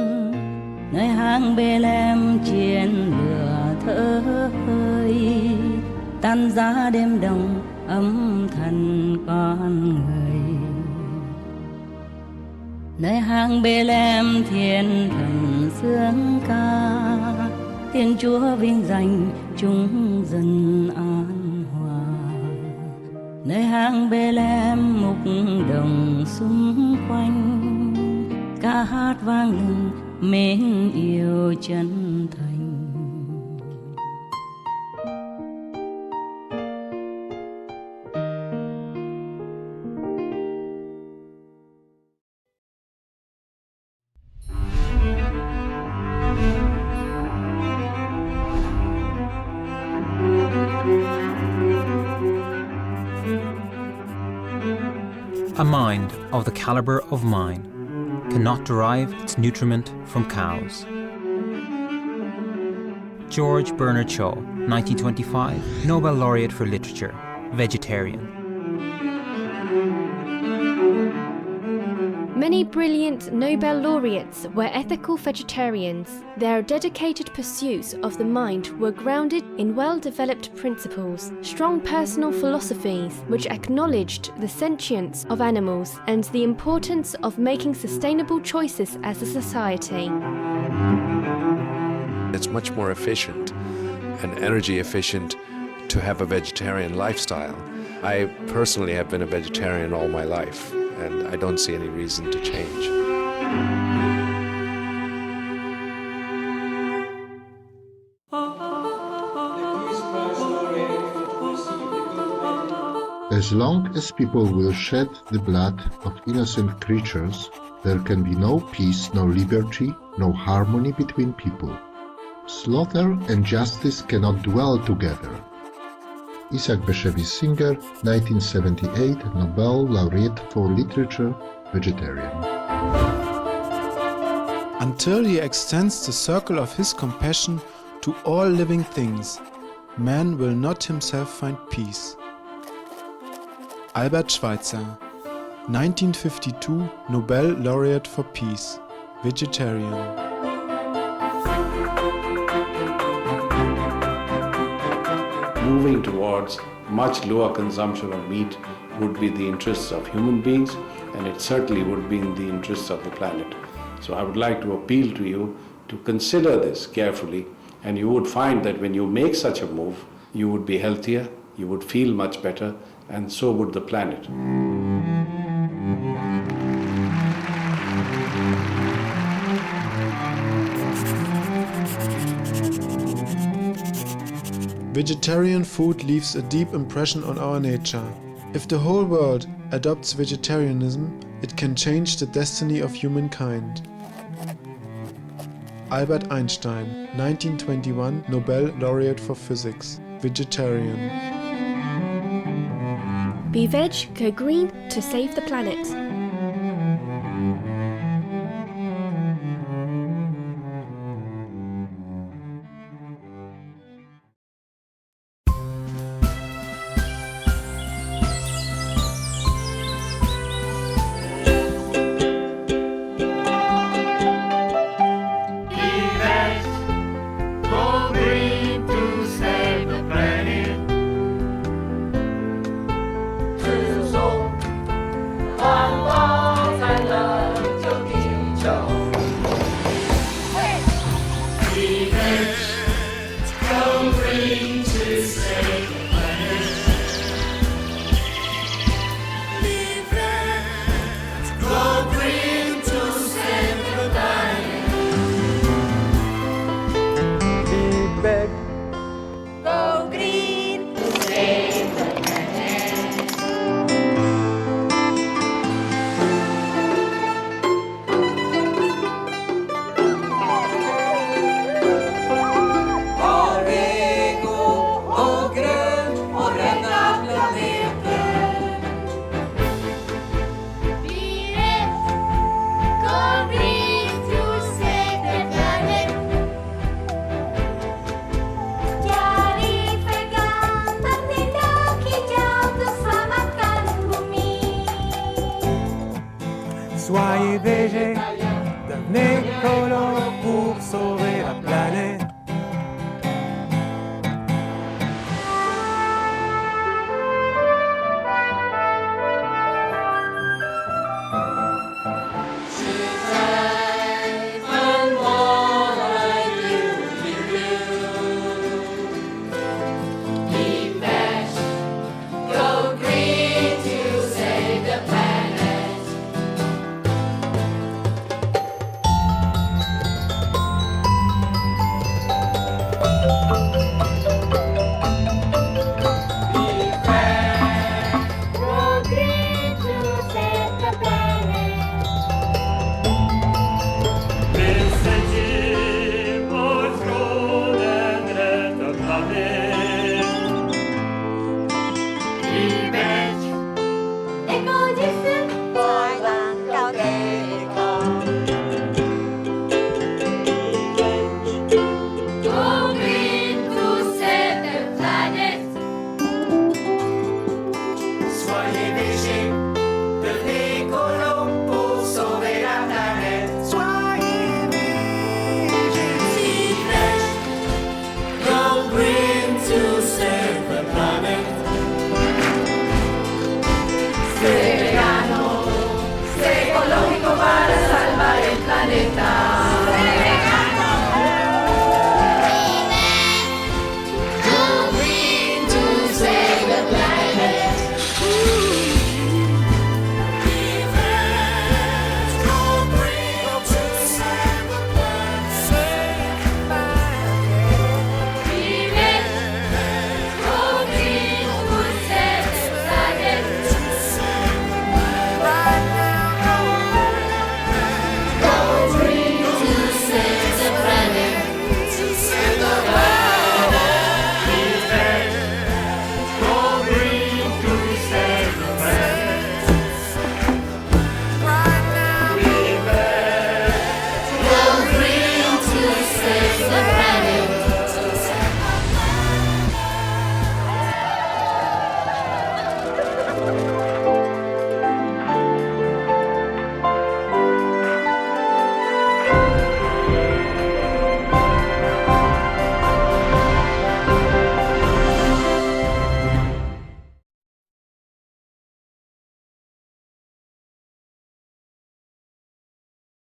Speaker 4: Nơi hang Bê-lem chiến lửa thở hơi, tan giá đêm đông ấm thần con người. Nơi hang Bê-lem thiên thần sướng ca, Thiên Chúa vinh danh chúng dân an hòa. Nơi hang Bê-lem mục đồng xung quanh, ca hát vang lừng mến yêu chân thành.
Speaker 2: A mind of the caliber of mine cannot derive its nutriment from cows. George Bernard Shaw, 1925, Nobel Laureate for Literature, vegetarian.
Speaker 5: Many brilliant Nobel laureates were ethical vegetarians. Their dedicated pursuits of the mind were grounded in well-developed principles, strong personal philosophies which acknowledged the sentience of animals and the importance of making sustainable choices as a society.
Speaker 7: It's much more efficient and energy efficient to have a vegetarian lifestyle. I personally have been a vegetarian all my life, and I don't see any reason to change.
Speaker 24: As long as people will shed the blood of innocent creatures, there can be no peace, no liberty, no harmony between people. Slaughter and justice cannot dwell together. Isaac Bashevis Singer, 1978, Nobel Laureate for Literature, vegetarian.
Speaker 25: Until he extends the circle of his compassion to all living things, man will not himself find peace. Albert Schweitzer, 1952, Nobel Laureate for Peace, vegetarian.
Speaker 1: Moving towards much lower consumption of meat would be the interests of human beings, and it certainly would be in the interests of the planet. So I would like to appeal to you to consider this carefully, and you would find that when you make such a move, you would be healthier, you would feel much better, and so would the planet.
Speaker 25: Vegetarian food leaves a deep impression on our nature. If the whole world adopts vegetarianism, it can change the destiny of humankind. Albert Einstein, 1921, Nobel Laureate for Physics, vegetarian.
Speaker 5: Be veg, go green to save the planet.
Speaker 26: One
Speaker 11: Gege, da neko